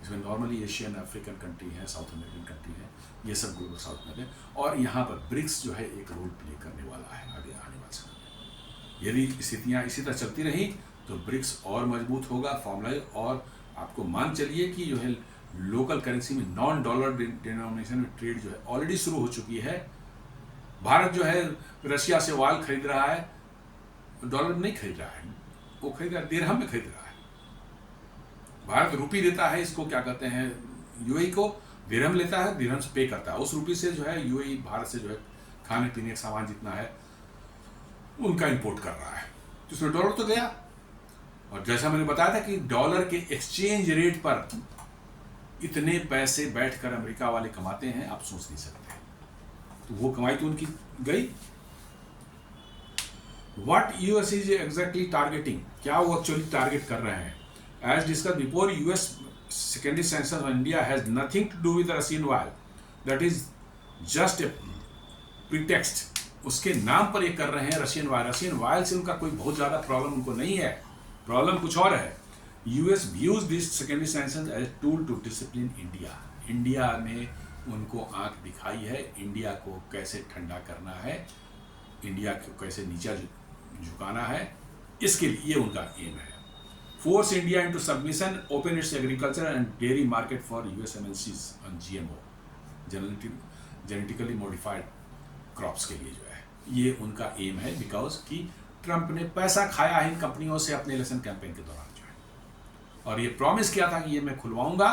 इसमें नॉर्मली एशियन, अफ्रीकन कंट्री है, साउथ अमेरिकन कंट्री है, ये सब ग्लोबल साउथ में है। और यहाँ पर ब्रिक्स जो है एक रोल प्ले करने वाला है आगे आने वाले समय में। यदि स्थितियाँ इसी तरह चलती रही तो ब्रिक्स और मजबूत होगा फॉर्मूला। और आपको मान चलिए कि जो है लोकल करेंसी में नॉन डॉलर डिनोमिनेशन में ट्रेड जो है ऑलरेडी शुरू हो चुकी है। भारत जो है रशिया से ऑयल खरीद रहा है, डॉलर नहीं खरीद रहा है, वो खरीद रहा है दिरहम में खरीद रहा है। भारत रुपी देता है, इसको क्या कहते हैं, यूएई को दिरहम लेता है, दिरहम से पे करता है। उस रुपी से जो है यूएई भारत से जो है खाने पीने का सामान जितना है उनका इंपोर्ट कर रहा है, तो उसमें डॉलर तो गया। और जैसा मैंने बताया था कि डॉलर के एक्सचेंज रेट पर इतने पैसे बैठकर अमेरिका वाले कमाते हैं, आप सोच नहीं सकते। तो वो कमाई तो उनकी गई। What US is exactly targeting, क्या वो एक्चुअली टारगेट कर रहे हैं? As discussed before, US secondary sanctions on India has nothing to do with the Russian oil. That is just a pretext, उसके नाम पर ये कर रहे हैं रशियन वायल से उनका कोई बहुत ज़्यादा प्रॉब्लम उनको नहीं है, प्रॉब्लम कुछ और है। US views this secondary sanction as tool to discipline India. India में उनको आंख दिखाई है, इंडिया को कैसे ठंडा करना है, इंडिया को कैसे नीचा झुकाना है, इसके लिए उनका एम है। Force India into submission, open it's agriculture and dairy market for US MNCs on GMO, genetically modified crops के लिए जो है ये उनका एम है, बिकॉज कि ट्रंप ने पैसा खाया है इन कंपनियों से अपने इलेक्शन कैंपेन के दौरान जो है, और ये प्रॉमिस किया था कि ये मैं खुलवाऊंगा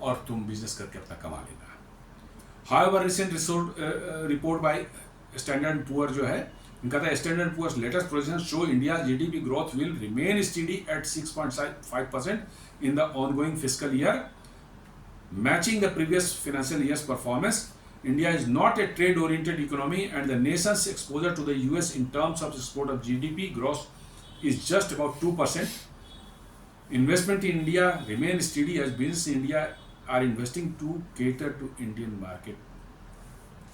और तुम बिजनेस करके अपना कमा लेना। However recent report by standard poor जो है, इनका था standard poor's latest projection show India GDP growth will remain steady at 6.5% in the ongoing fiscal year, matching the previous financial years performance. India is not a trade-oriented economy, and the nation's exposure to the US in terms of export of GDP gross is just about 2%. Investment in India remains steady as business in India are investing to cater to Indian market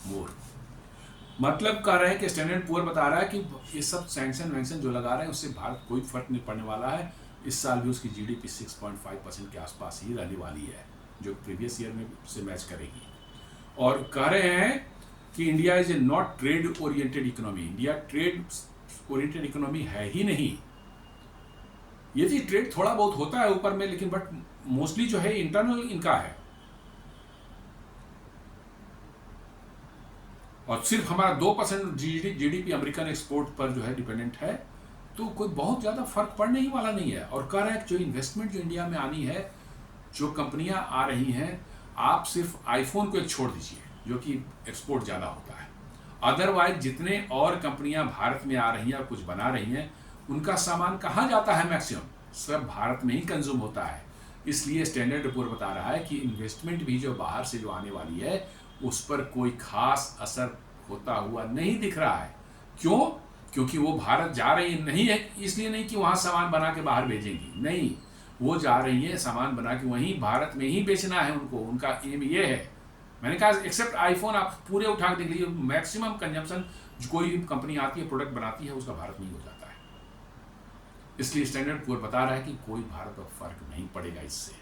more. मतलब कह रहे हैं कि standard poor बता रहा है कि ये सब सैंक्शन जो लगा रहे हैं उससे भारत कोई फर्क नहीं पड़ने वाला है। इस साल भी उसकी जीडीपी 6.5% के आसपास ही रहने वाली है, जो प्रीवियस ईयर में से मैच करेगी। और कह रहे हैं कि India is a not trade oriented economy, India trade oriented economy है ही नहीं। यदि ट्रेड थोड़ा बहुत होता है ऊपर में, लेकिन बट मोस्टली जो है इंटरनल इनका है, और सिर्फ हमारा 2% जीडीपी अमेरिकन एक्सपोर्ट पर जो है डिपेंडेंट है, तो कोई बहुत ज़्यादा फर्क पड़ने ही वाला नहीं है। और कह रहे हैं कि जो इन्वेस्टमेंट जो इंडिया में आनी है, जो कंपनियां आ रही हैं, आप सिर्फ आईफोन को एक छोड़ दीजिए जो कि एक्सपोर्ट ज़्यादा होता है, अदरवाइज जितने और कंपनियां भारत में आ रही हैं और कुछ बना रही हैं, उनका सामान कहाँ जाता है, मैक्सिमम सब भारत में ही कंज्यूम होता है। इसलिए स्टैंडर्ड रिपोर्ट बता रहा है कि इन्वेस्टमेंट भी जो बाहर से जो आने वाली है उस पर कोई खास असर होता हुआ नहीं दिख रहा है। क्यों? क्योंकि वो भारत जा रही नहीं है, इसलिए नहीं कि वहाँ सामान बना के बाहर भेजेंगी, नहीं, वो जा रही है सामान बना के वहीं भारत में ही बेचना है उनको, उनका एम ये है। मैंने कहा एक्सेप्ट आईफोन आप पूरे उठा के देख लीजिए, मैक्सिमम कंजम्पशन जो कोई भी कंपनी आती है, प्रोडक्ट बनाती है, उसका भारत में ही हो जाता है। इसलिए स्टैंडर्ड पुअर बता रहा है कि कोई भारत पर फर्क नहीं पड़ेगा इससे,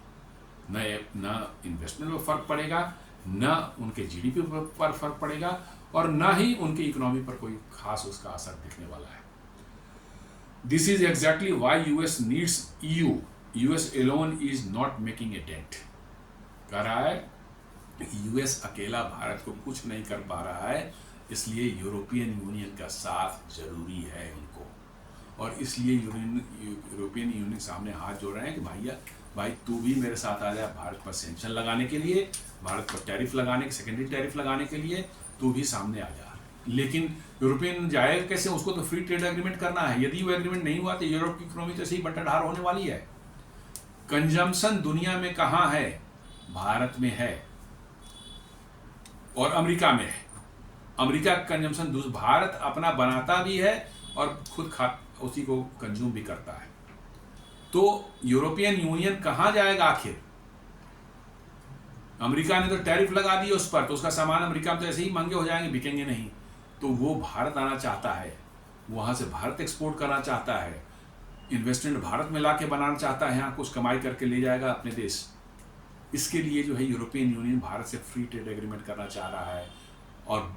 न इन्वेस्टमेंट पर फर्क पड़ेगा, न उनके जीडीपी पर फर्क पड़ेगा, और न ही उनकी इकोनॉमी पर कोई खास उसका असर दिखने वाला है। This is exactly Y US needs EU, US alone is not making a dent। कह रहा है US अकेला भारत को कुछ नहीं कर पा रहा है, इसलिए यूरोपियन यूनियन का साथ जरूरी है उनको, और इसलिए यूरोपियन यूनियन सामने हाथ जोड़ रहे हैं कि भाई तू भी मेरे साथ आ जा, भारत पर सैंक्शन लगाने के लिए, भारत पर टैरिफ लगाने के, सेकेंडरी टैरिफ लगाने के लिए तू भी सामने आ जा। लेकिन यूरोपियन जाएगा कैसे? उसको तो फ्री ट्रेड एग्रीमेंट करना है। यदि वो एग्रीमेंट नहीं हुआ तो यूरोप की इकोनॉमी तो ऐसे ही बंटाढार होने वाली है। कंजम्पशन दुनिया में कहाँ है? भारत में है और अमेरिका में है। अमेरिका का कंजम्पशन, भारत अपना बनाता भी है और खुद उसी को कंज्यूम भी करता है। तो यूरोपियन यूनियन कहाँ जाएगा आखिर? अमेरिका ने तो टैरिफ लगा दिया उस पर, तो उसका सामान अमेरिका में तो ऐसे ही महंगे हो जाएंगे, बिकेंगे नहीं। तो वो भारत आना चाहता है, वहाँ से भारत एक्सपोर्ट करना चाहता है, इन्वेस्टमेंट भारत में ला के बनाना चाहता है, यहाँ कुछ कमाई करके ले जाएगा अपने देश। इसके लिए जो है यूरोपियन यूनियन भारत से फ्री ट्रेड एग्रीमेंट करना चाह रहा है, और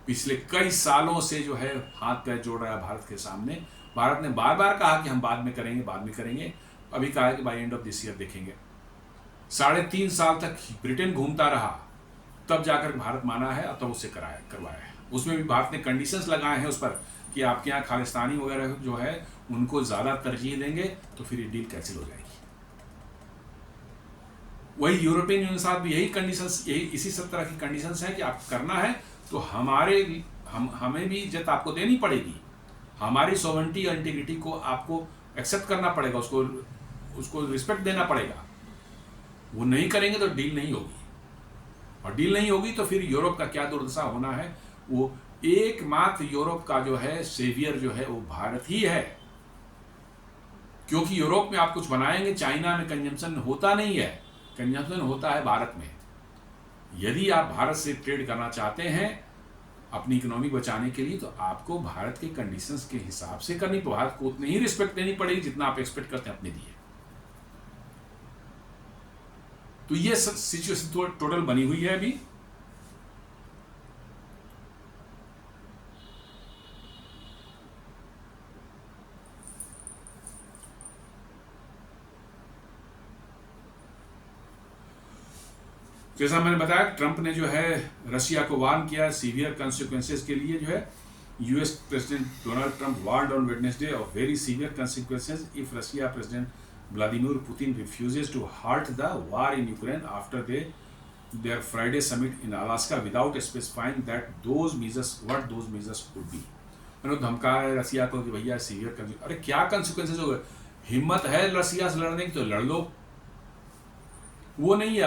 पिछले कई सालों से जो है हाथ पैर जोड़ रहा है भारत के सामने। भारत ने बार बार कहा कि हम बाद में करेंगे, अभी कहा है कि by end of this year देखेंगे। 3.5 साल तक ब्रिटेन घूमता रहा, तब जाकर भारत माना है, अब तब उससे करवाया है। उसमें भी भारत ने कंडीशंस लगाए हैं उस पर कि आपके यहाँ खालिस्तानी वगैरह जो है उनको ज़्यादा तरजीह देंगे, तो फिर ये डील कैंसिल हो जाएगी। वही यूरोपियन यूनियन साथ भी यही कंडीशंस, इसी सब तरह की कंडीशंस हैं कि आप करना है तो हमें भी इज्जत आपको देनी पड़ेगी, हमारी सॉवरेनिटी और इंटीग्रिटी को आपको एक्सेप्ट करना पड़ेगा, उसको रिस्पेक्ट देना पड़ेगा। वो नहीं करेंगे तो डील नहीं होगी, और डील नहीं होगी तो फिर यूरोप का क्या दुर्दशा होना है। वो एकमात्र यूरोप का जो है सेवियर जो है वो भारत ही है, क्योंकि यूरोप में आप कुछ बनाएंगे, चाइना में कंजम्पशन होता नहीं है, कंजम्पशन होता है भारत में। यदि आप भारत से ट्रेड करना चाहते हैं, अपनी इकोनॉमी बचाने के लिए, तो आपको भारत के कंडीशंस के हिसाब से करनी, भारत को उतनी ही रिस्पेक्ट देनी पड़ेगी जितना आप एक्सपेक्ट करते हैं अपने लिए। तो ये सिचुएशन टोटल बनी हुई है अभी। जैसा मैंने बताया, ट्रंप ने जो है रशिया को वार्न किया सीवियर कंसिक्वेंसेस के लिए। जो है US president Donald Trump warned on Wednesday of very severe consequences if Russia president Vladimir Putin refuses to halt the war in Ukraine after their Friday summit in Alaska without specifying that those measures would be। मैंने धमकाया है Russia को कि भैया severe अरे क्या consequences हो गए, हिम्मत है रशिया से लड़ने की तो लड़ लो। वो नहीं है,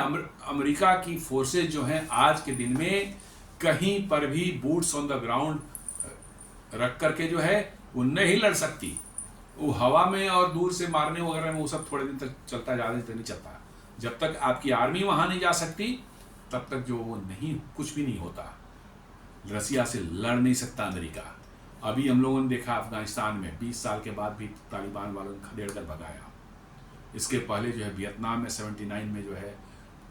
अमेरिका की फोर्सेज जो हैं आज के दिन में कहीं पर भी बूट्स ऑन द ग्राउंड रख करके जो है वो नहीं लड़ सकती। वो हवा में और दूर से मारने वगैरह में वो सब थोड़े दिन तक चलता, ज़्यादा दिन तक नहीं चलता। जब तक आपकी आर्मी वहाँ नहीं जा सकती तब तक जो वो नहीं, कुछ भी नहीं होता। रसिया से लड़ नहीं सकता अमेरिका। अभी हम लोगों ने देखा अफगानिस्तान में 20 साल के बाद भी तालिबान वालों ने खदेड़ कर भगाया। इसके पहले जो है वियतनाम में 79 में जो है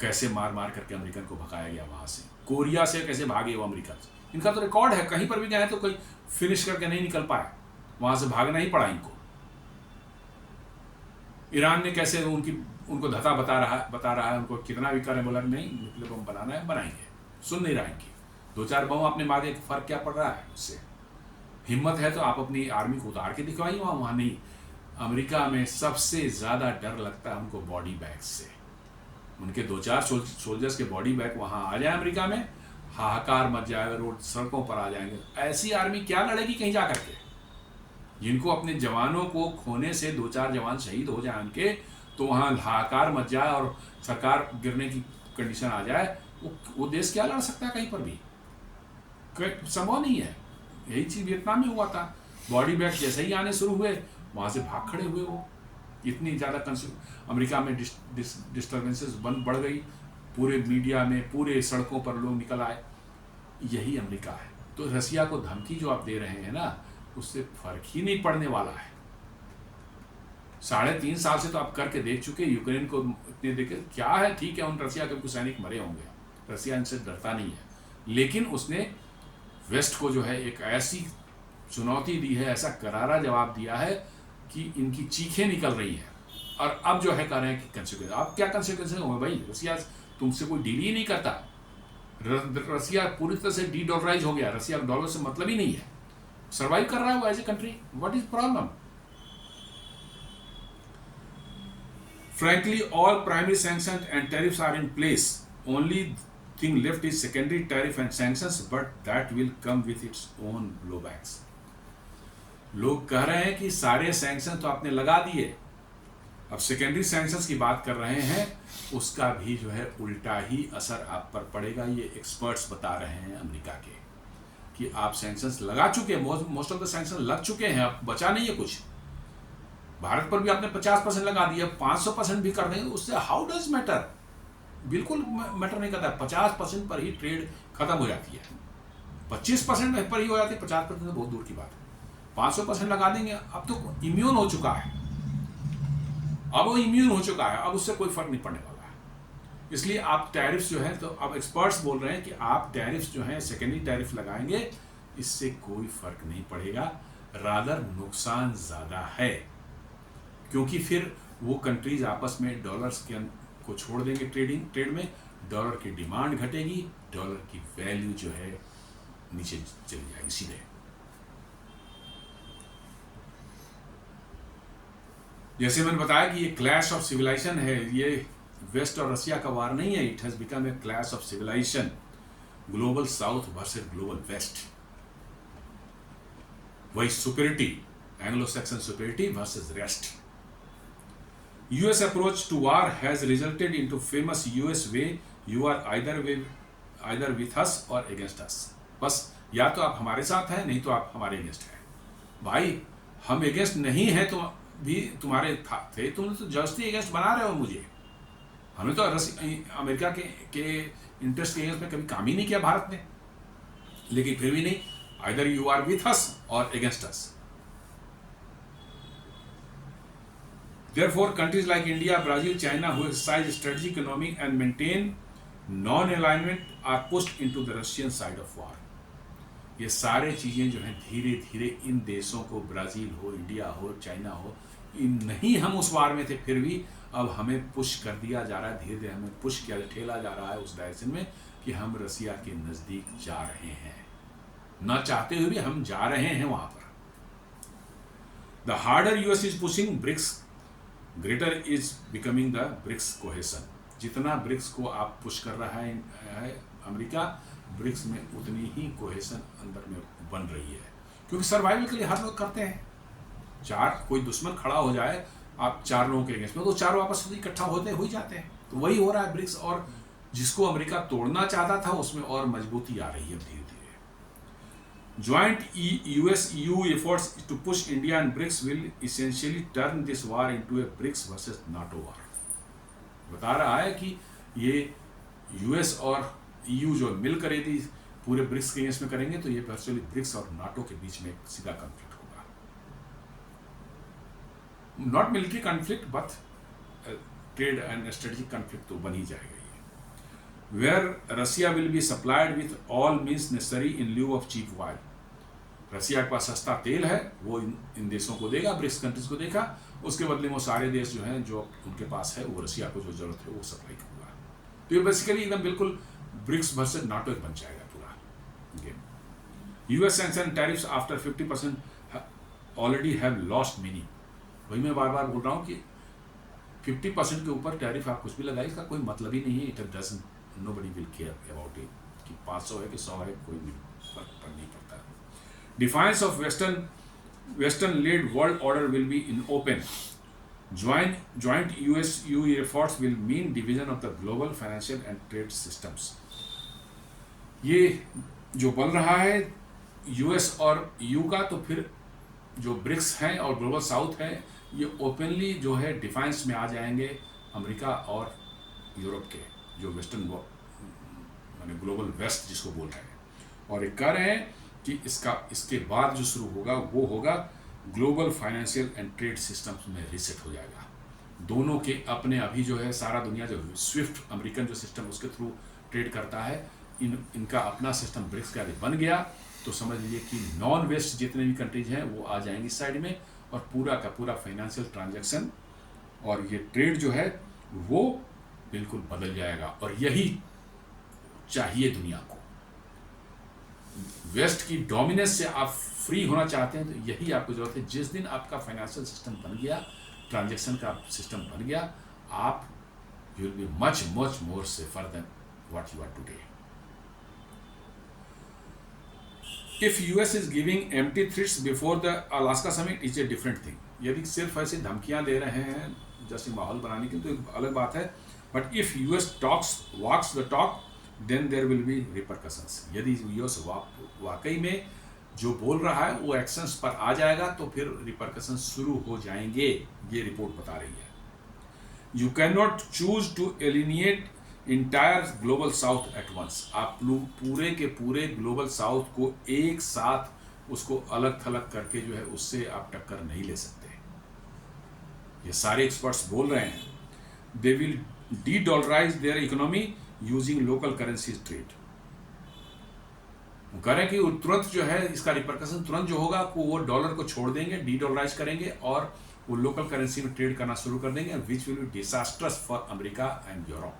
कैसे मार मार करके अमेरिकन को भगाया गया वहाँ से। कोरिया से कैसे भागे वो अमेरिकन, इनका तो रिकॉर्ड है, कहीं पर भी गए तो कोई फिनिश करके नहीं निकल पाए, वहाँ से भागना ही पड़ा इनको। ईरान ने कैसे उनको धता बता रहा है, उनको कितना भी करें, बोला नहीं न्यूक्लियर बम बनाना है बनाएंगे, सुन नहीं रहा इनकी। 2-4 बम आपने मारे, फर्क क्या पड़ रहा है उससे। हिम्मत है तो आप अपनी आर्मी को उतार के दिखवाइए वहाँ नहीं। अमेरिका में सबसे ज़्यादा डर लगता है उनको बॉडी बैग्स से। उनके 2-4 सोल्जर्स के बॉडी बैग वहाँ आ जाए अमेरिका में, हाहाकार मच जाएगा, रोड सड़कों पर आ जाएंगे। ऐसी आर्मी क्या लड़ेगी कहीं जा करके। जिनको अपने जवानों को खोने से 2-4 जवान शहीद हो जाए उनके, तो वहाँ हाहाकार मच जाए और सरकार गिरने की कंडीशन आ जाए, वो देश क्या लड़ सकता है कहीं पर भी, संभव नहीं है। यही चीज़ वियतनाम में हुआ था। बॉडी बैग जैसे ही आने शुरू हुए वहाँ से भाग खड़े हुए वो। इतनी ज़्यादा अमेरिका में डिस्टर्बेंसेस बढ़ गई, पूरे मीडिया में, पूरे सड़कों पर लोग निकल आए। यही अमेरिका है। तो रसिया को धमकी जो आप दे रहे हैं ना, उससे फर्क ही नहीं पड़ने वाला है। 3.5 साल से तो आप करके देख चुके, यूक्रेन को इतने देखे क्या है। ठीक है, उन रसिया के कुछ सैनिक मरे होंगे, रसिया इनसे डरता नहीं है, लेकिन उसने वेस्ट को जो है एक ऐसी चुनौती दी है, ऐसा करारा जवाब दिया है कि इनकी चीखें निकल रही हैं। और अब जो है कह रहे हैं कि कंसिक्वेंस, अब क्या कंसिक्वेंस होंगे भाई, रसिया तुमसे कोई डील ही नहीं करता। रसिया पूरी तरह से डी-डॉलराइज हो गया, रसिया डॉलर से मतलब ही नहीं है, सर्वाइव कर रहा है वो as a country. What is problem? Frankly, all primary sanctions and tariffs are in place. Only thing left is secondary tariff and sanctions, but that will come with its own blowbacks. लोग कह रहे हैं कि सारे sanction तो आपने लगा दिए, अब सेकेंडरी सैंक्शंस की बात कर रहे हैं, उसका भी जो है उल्टा ही असर आप पर पड़ेगा। ये एक्सपर्ट्स बता रहे हैं अमेरिका के कि आप सैंक्शंस लगा चुके हैं, मोस्ट ऑफ द सैंक्शन लग चुके हैं, अब बचा नहीं है कुछ। भारत पर भी आपने 50% लगा दिया, 500% भी कर देंगे, उससे हाउ डज मैटर, बिल्कुल मैटर नहीं करता। 50% पर ही ट्रेड खत्म हो जाती है, 25% पर ही हो जाती है, 50% तो बहुत दूर की बात है। 500% लगा देंगे, अब तो इम्यून हो चुका है, अब वो इम्यून हो चुका है, अब उससे कोई फर्क नहीं पड़ने वाला है। इसलिए आप टैरिफ्स जो है, तो अब एक्सपर्ट्स बोल रहे हैं कि आप टैरिफ्स जो है सेकेंडरी टैरिफ लगाएंगे, इससे कोई फर्क नहीं पड़ेगा, रादर नुकसान ज़्यादा है, क्योंकि फिर वो कंट्रीज आपस में डॉलर्स को छोड़ देंगे ट्रेड में, डॉलर की डिमांड घटेगी, डॉलर की वैल्यू जो है नीचे चली जाएगी सीधे। जैसे मैंने बताया कि ये क्लैश ऑफ सिविलाइजेशन है, ये वेस्ट और रसिया का वार नहीं है, it has become a clash of civilisation, global south versus global west. वही superiority, Anglo Saxon superiority versus rest. US approach to war has resulted into famous US way, you are either with us or against us। बस या तो आप हमारे साथ हैं, नहीं तो आप हमारे अगेंस्ट हैं। भाई हम अगेंस्ट नहीं हैं तो भी तुम्हारे थे, तुम तो जस्टी अगेंस्ट बना रहे हो मुझे। हमें तो अमेरिका के इंटरेस्ट के अगेंस्ट में कभी काम ही नहीं किया भारत ने। लेकिन फिर भी नहीं, either you are with us और against us. Therefore, countries like India, Brazil, China, who exercise strategic economy and maintain non-alignment, are pushed into the Russian side of war. ये सारे चीज़ें जो हैं धीरे धीरे इन देशों को, ब्राज़ील हो, इंडिया हो, चाइना हो, इन नहीं हम उस वार में थे, फिर भी अब हमें पुश कर दिया जा रहा है, धीरे धीरे हमें पुश किया, ठेला जा रहा है उस डायरेक्शन में कि हम रसिया के नज़दीक जा रहे हैं, ना चाहते हुए भी हम जा रहे हैं वहाँ पर। The harder US is pushing BRICS, greater is becoming the BRICS cohesion. जितना ब्रिक्स को आप पुश कर रहा है अमेरिका, ब्रिक्स में उतनी ही कोहेसन अंदर में बन रही है, क्योंकि सर्वाइवल के लिए हर लोग करते हैं। चार कोई दुश्मन खड़ा हो जाए आप चार लोगों के अगेंस्ट में, तो चारों आपस में इकट्ठा होते हो ही जाते हैं। तो वही हो रहा है ब्रिक्स, और जिसको अमेरिका तोड़ना चाहता था उसमें और मजबूती आ रही है धीरे धीरे। Joint US-EU efforts to push India and BRICS will essentially turn this war into a BRICS versus NATO war. बता रहा है कि ये US और EU जो मिलकर यदि पूरे ब्रिक्स के अगेंस्ट में करेंगे तो ये वर्चुअली ब्रिक्स और नाटो के बीच में एक सीधा कॉन्फ्लिक्ट होगा। Not military conflict but trade and strategic conflict तो बन ही जाएगा ये। Where Russia will be supplied with all means necessary in lieu of cheap oil. Russia के पास सस्ता तेल है, वो इन देशों को देगा, ब्रिक्स कंट्रीज को देगा, उसके बदले में वो सारे देश जो हैं जो उनके पास है वो रसिया को जो जरूरत है वो सप्लाई करेगा। तो ये बेसिकली एकदम बिल्कुल ब्रिक्स वर्सेस नाटो बन जाएगा पूरा game. US sanction tariffs after 50% already have lost meaning. वही मैं बार बार बोल रहा हूँ कि 50% के ऊपर टैरिफ आप कुछ भी लगाए इसका कोई मतलब ही नहीं है। It doesn't, nobody will care about it कि 500 है कि 100 है, कोई भी फर्क नहीं पड़ता। Defiance of Western-led world order will be in open. Joint US-EU efforts will mean division of the global financial and trade systems. ये जो बन रहा है यूएस और ईयू का, तो फिर जो ब्रिक्स हैं और ग्लोबल साउथ है ये ओपनली जो है डिफाइंस में आ जाएंगे अमेरिका और यूरोप के, जो वेस्टर्न माने ग्लोबल वेस्ट जिसको बोल रहे हैं, और ये कह रहे हैं कि इसके बाद जो शुरू होगा वो होगा global financial and trade systems में रीसेट हो जाएगा। दोनों के अपने अभी जो है सारा दुनिया जो स्विफ्ट अमेरिकन जो सिस्टम उसके थ्रू ट्रेड करता है, इनका अपना सिस्टम ब्रिक्स का बन गया तो समझ लीजिए कि नॉन वेस्ट जितने भी कंट्रीज हैं वो आ जाएंगी इस साइड में, और पूरा का पूरा फाइनेंशियल ट्रांजैक्शन और ये ट्रेड जो है वो बिल्कुल बदल जाएगा। और यही चाहिए दुनिया को। वेस्ट की डोमिनेंस से आप फ्री होना चाहते हैं तो यही आपको जरूरत है। जिस दिन आपका फाइनेंशियल सिस्टम बन गया, ट्रांजैक्शन का सिस्टम बन गया, आप you will be much more safer than what you are today. If US is giving empty threats before the Alaska summit is a different thing. यदि सिर्फ ऐसे धमकियां दे रहे हैं जैसे माहौल बनाने की तो एक अलग बात है, but if US walks the talk then there will be repercussions. यदि यूएस वाकई में जो बोल रहा है वो एक्शंस पर आ जाएगा तो फिर रिपरकशंस शुरू हो जाएंगे, ये रिपोर्ट बता रही है। You can not choose to alienate entire global south at once. आप लोग पूरे के पूरे ग्लोबल साउथ को एक साथ उसको अलग थलग करके जो है उससे आप टक्कर नहीं ले सकते। ये सारे एक्सपर्ट्स बोल रहे हैं। They will D dollarise there economy using local currency trade. वो कह रहे हैं कि तुरंत जो है इसका रिपरकशन तुरंत जो होगा वो डॉलर को छोड़ देंगे, डी डॉलराइज करेंगे और वो लोकल करेंसी में ट्रेड करना शुरू कर देंगे, which will be disastrous for America and Europe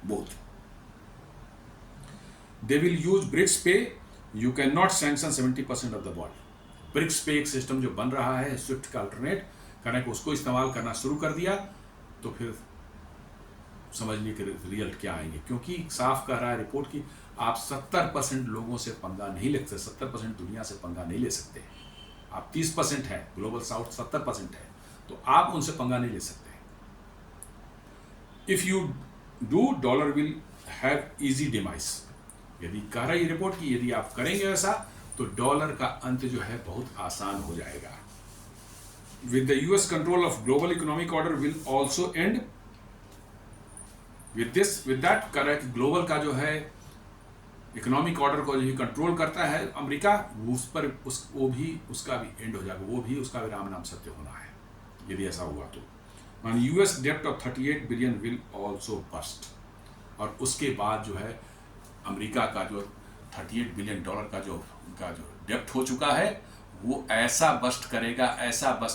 both. They will use BRICS pay, you can not sanction 70% of the world. BRICS pay एक सिस्टम जो बन रहा है स्विफ्ट का अल्टरनेट करने को, उसको इस्तेमाल करना शुरू कर दिया तो फिर समझ लीजिए कि रिजल्ट क्या आएंगे, क्योंकि साफ कह रहा है रिपोर्ट की आप 70% लोगों से पंगा नहीं ले सकते, 70% दुनिया से पंगा नहीं ले सकते। आप 30% है, ग्लोबल साउथ 70% है, तो आप उनसे पंगा नहीं ले सकते। If you do dollar will have easy demise. यदि कह रही रिपोर्ट की यदि आप करेंगे ऐसा तो डॉलर का अंत जो है बहुत आसान हो जाएगा। With the US control of global economic order will also and with that कर रहा है कि ग्लोबल का जो है इकोनॉमिक ऑर्डर को जो कंट्रोल करता है अमेरिका, वो भी उसका भी एंड हो जाएगा, वो भी उसका भी राम नाम सत्य होना है यदि ऐसा हुआ तो। यूएस डेप्ट of 38 billion will also bust, और उसके बाद जो है अमेरिका का जो 38 बिलियन डॉलर का जो उनका जो डेप्ट हो चुका है वो ऐसा बस्ट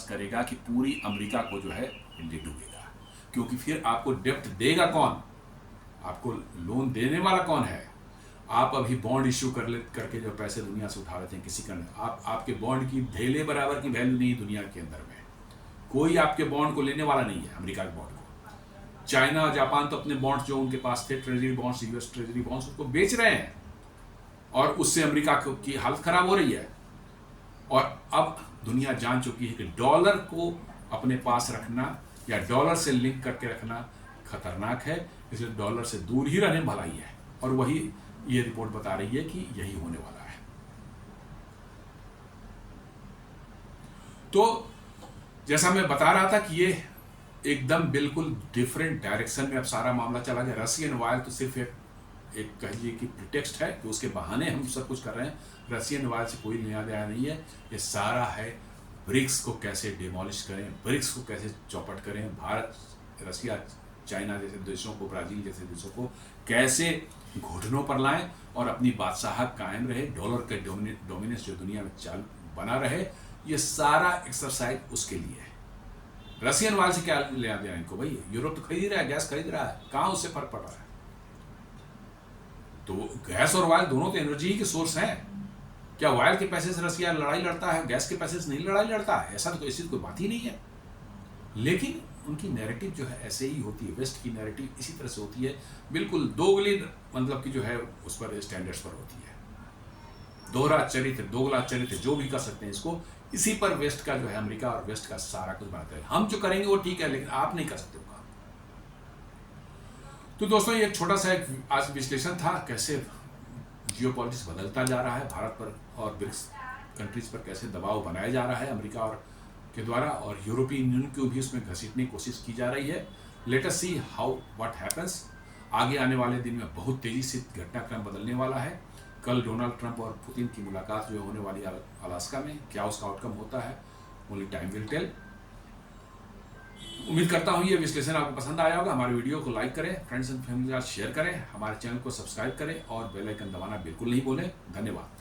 करेगा कि पूरी अमेरिका को जो है ले डूबेगा। क्योंकि फिर आपको डेप्ट देगा कौन, आपको लोन देने वाला कौन है? आप अभी बॉन्ड इश्यू करके जो पैसे दुनिया से उठा लेते हैं, किसी का आपके बॉन्ड की धेले बराबर की वैल्यू नहीं है दुनिया के अंदर में। कोई आपके बॉन्ड को लेने वाला नहीं है, अमेरिका के बॉन्ड को। चाइना और जापान तो अपने बॉन्ड जो उनके पास थे, treasury bonds, US treasury bonds, उसको बेच रहे हैं और उससे अमेरिका की हालत खराब हो रही है। और अब दुनिया जान चुकी है कि डॉलर को अपने पास रखना या डॉलर से लिंक करके रखना खतरनाक है, इसलिए डॉलर से दूर ही रहने भलाई है। और वही ये रिपोर्ट बता रही है कि यही होने वाला है। तो जैसा मैं बता रहा था कि ये एकदम बिल्कुल डिफरेंट डायरेक्शन में अब सारा मामला चला गया। रशियन ऑयल तो सिर्फ एक कहिए कि प्रिटेक्स्ट है कि उसके बहाने हम सब कुछ कर रहे हैं। रशियन ऑयल से कोई नया दया नहीं है, ये सारा है ब्रिक्स को कैसे डिमोलिश करें, ब्रिक्स को कैसे चौपट करें, भारत, रशिया, चाइना जैसे देशों को, ब्राज़ील जैसे देशों को कैसे घुटनों पर लाएं और अपनी बादशाहत कायम रहे, डॉलर के डोमिनेंस जो दुनिया में बना रहे। ये सारा एक्सरसाइज उसके लिए है। रशियन ऑयल से क्या लेना देना इनको भाई? यूरोप तो खरीद रहा है, गैस खरीद रहा है, कहाँ उससे फर्क पड़ रहा है? तो गैस और ऑयल दोनों तो एनर्जी के सोर्स हैं। क्या ऑयल के पैसे से रशिया लड़ाई लड़ता है, गैस के पैसे से नहीं लड़ाई लड़ता है? ऐसा तो ऐसी कोई बात ही नहीं है। लेकिन उनकी नैरेटिव जो है ऐसे ही होती है, वेस्ट की नैरेटिव इसी तरह से होती है, बिल्कुल दोगली मतलब की जो है उस पर स्टैंडर्ड्स पर होती है। दोहरा चरित्र, दोगला चरित्र, जो भी कर सकते हैं इसको, इसी पर वेस्ट का जो है अमेरिका और वेस्ट का सारा कुछ बनाता है। हम जो करेंगे वो ठीक है, लेकिन आप नहीं कर सकते होगा। तो दोस्तों ये एक छोटा सा एक आज विश्लेषण था, कैसे जियोपॉलिटिक्स बदलता जा रहा है, भारत पर और ब्रिक्स कंट्रीज पर कैसे दबाव बनाया जा रहा है अमेरिका और के द्वारा, और यूरोपियन यूनियन को भी उसमें घसीटने की कोशिश की जा रही है। Let us see how what happens. आगे आने वाले दिन में बहुत तेजी से घटनाक्रम बदलने वाला है। कल डोनाल्ड ट्रंप और पुतिन की मुलाकात जो होने वाली है अलास्का में, क्या उसका आउटकम होता है, ओनली टाइम विल टेल। उम्मीद करता हूँ ये विश्लेषण आपको पसंद आया होगा। हमारे वीडियो को लाइक करें, फ्रेंड्स एंड फैमिली के साथ शेयर करें, हमारे चैनल को सब्सक्राइब करें और बेल आइकन दबाना बिल्कुल नहीं भूलें। धन्यवाद।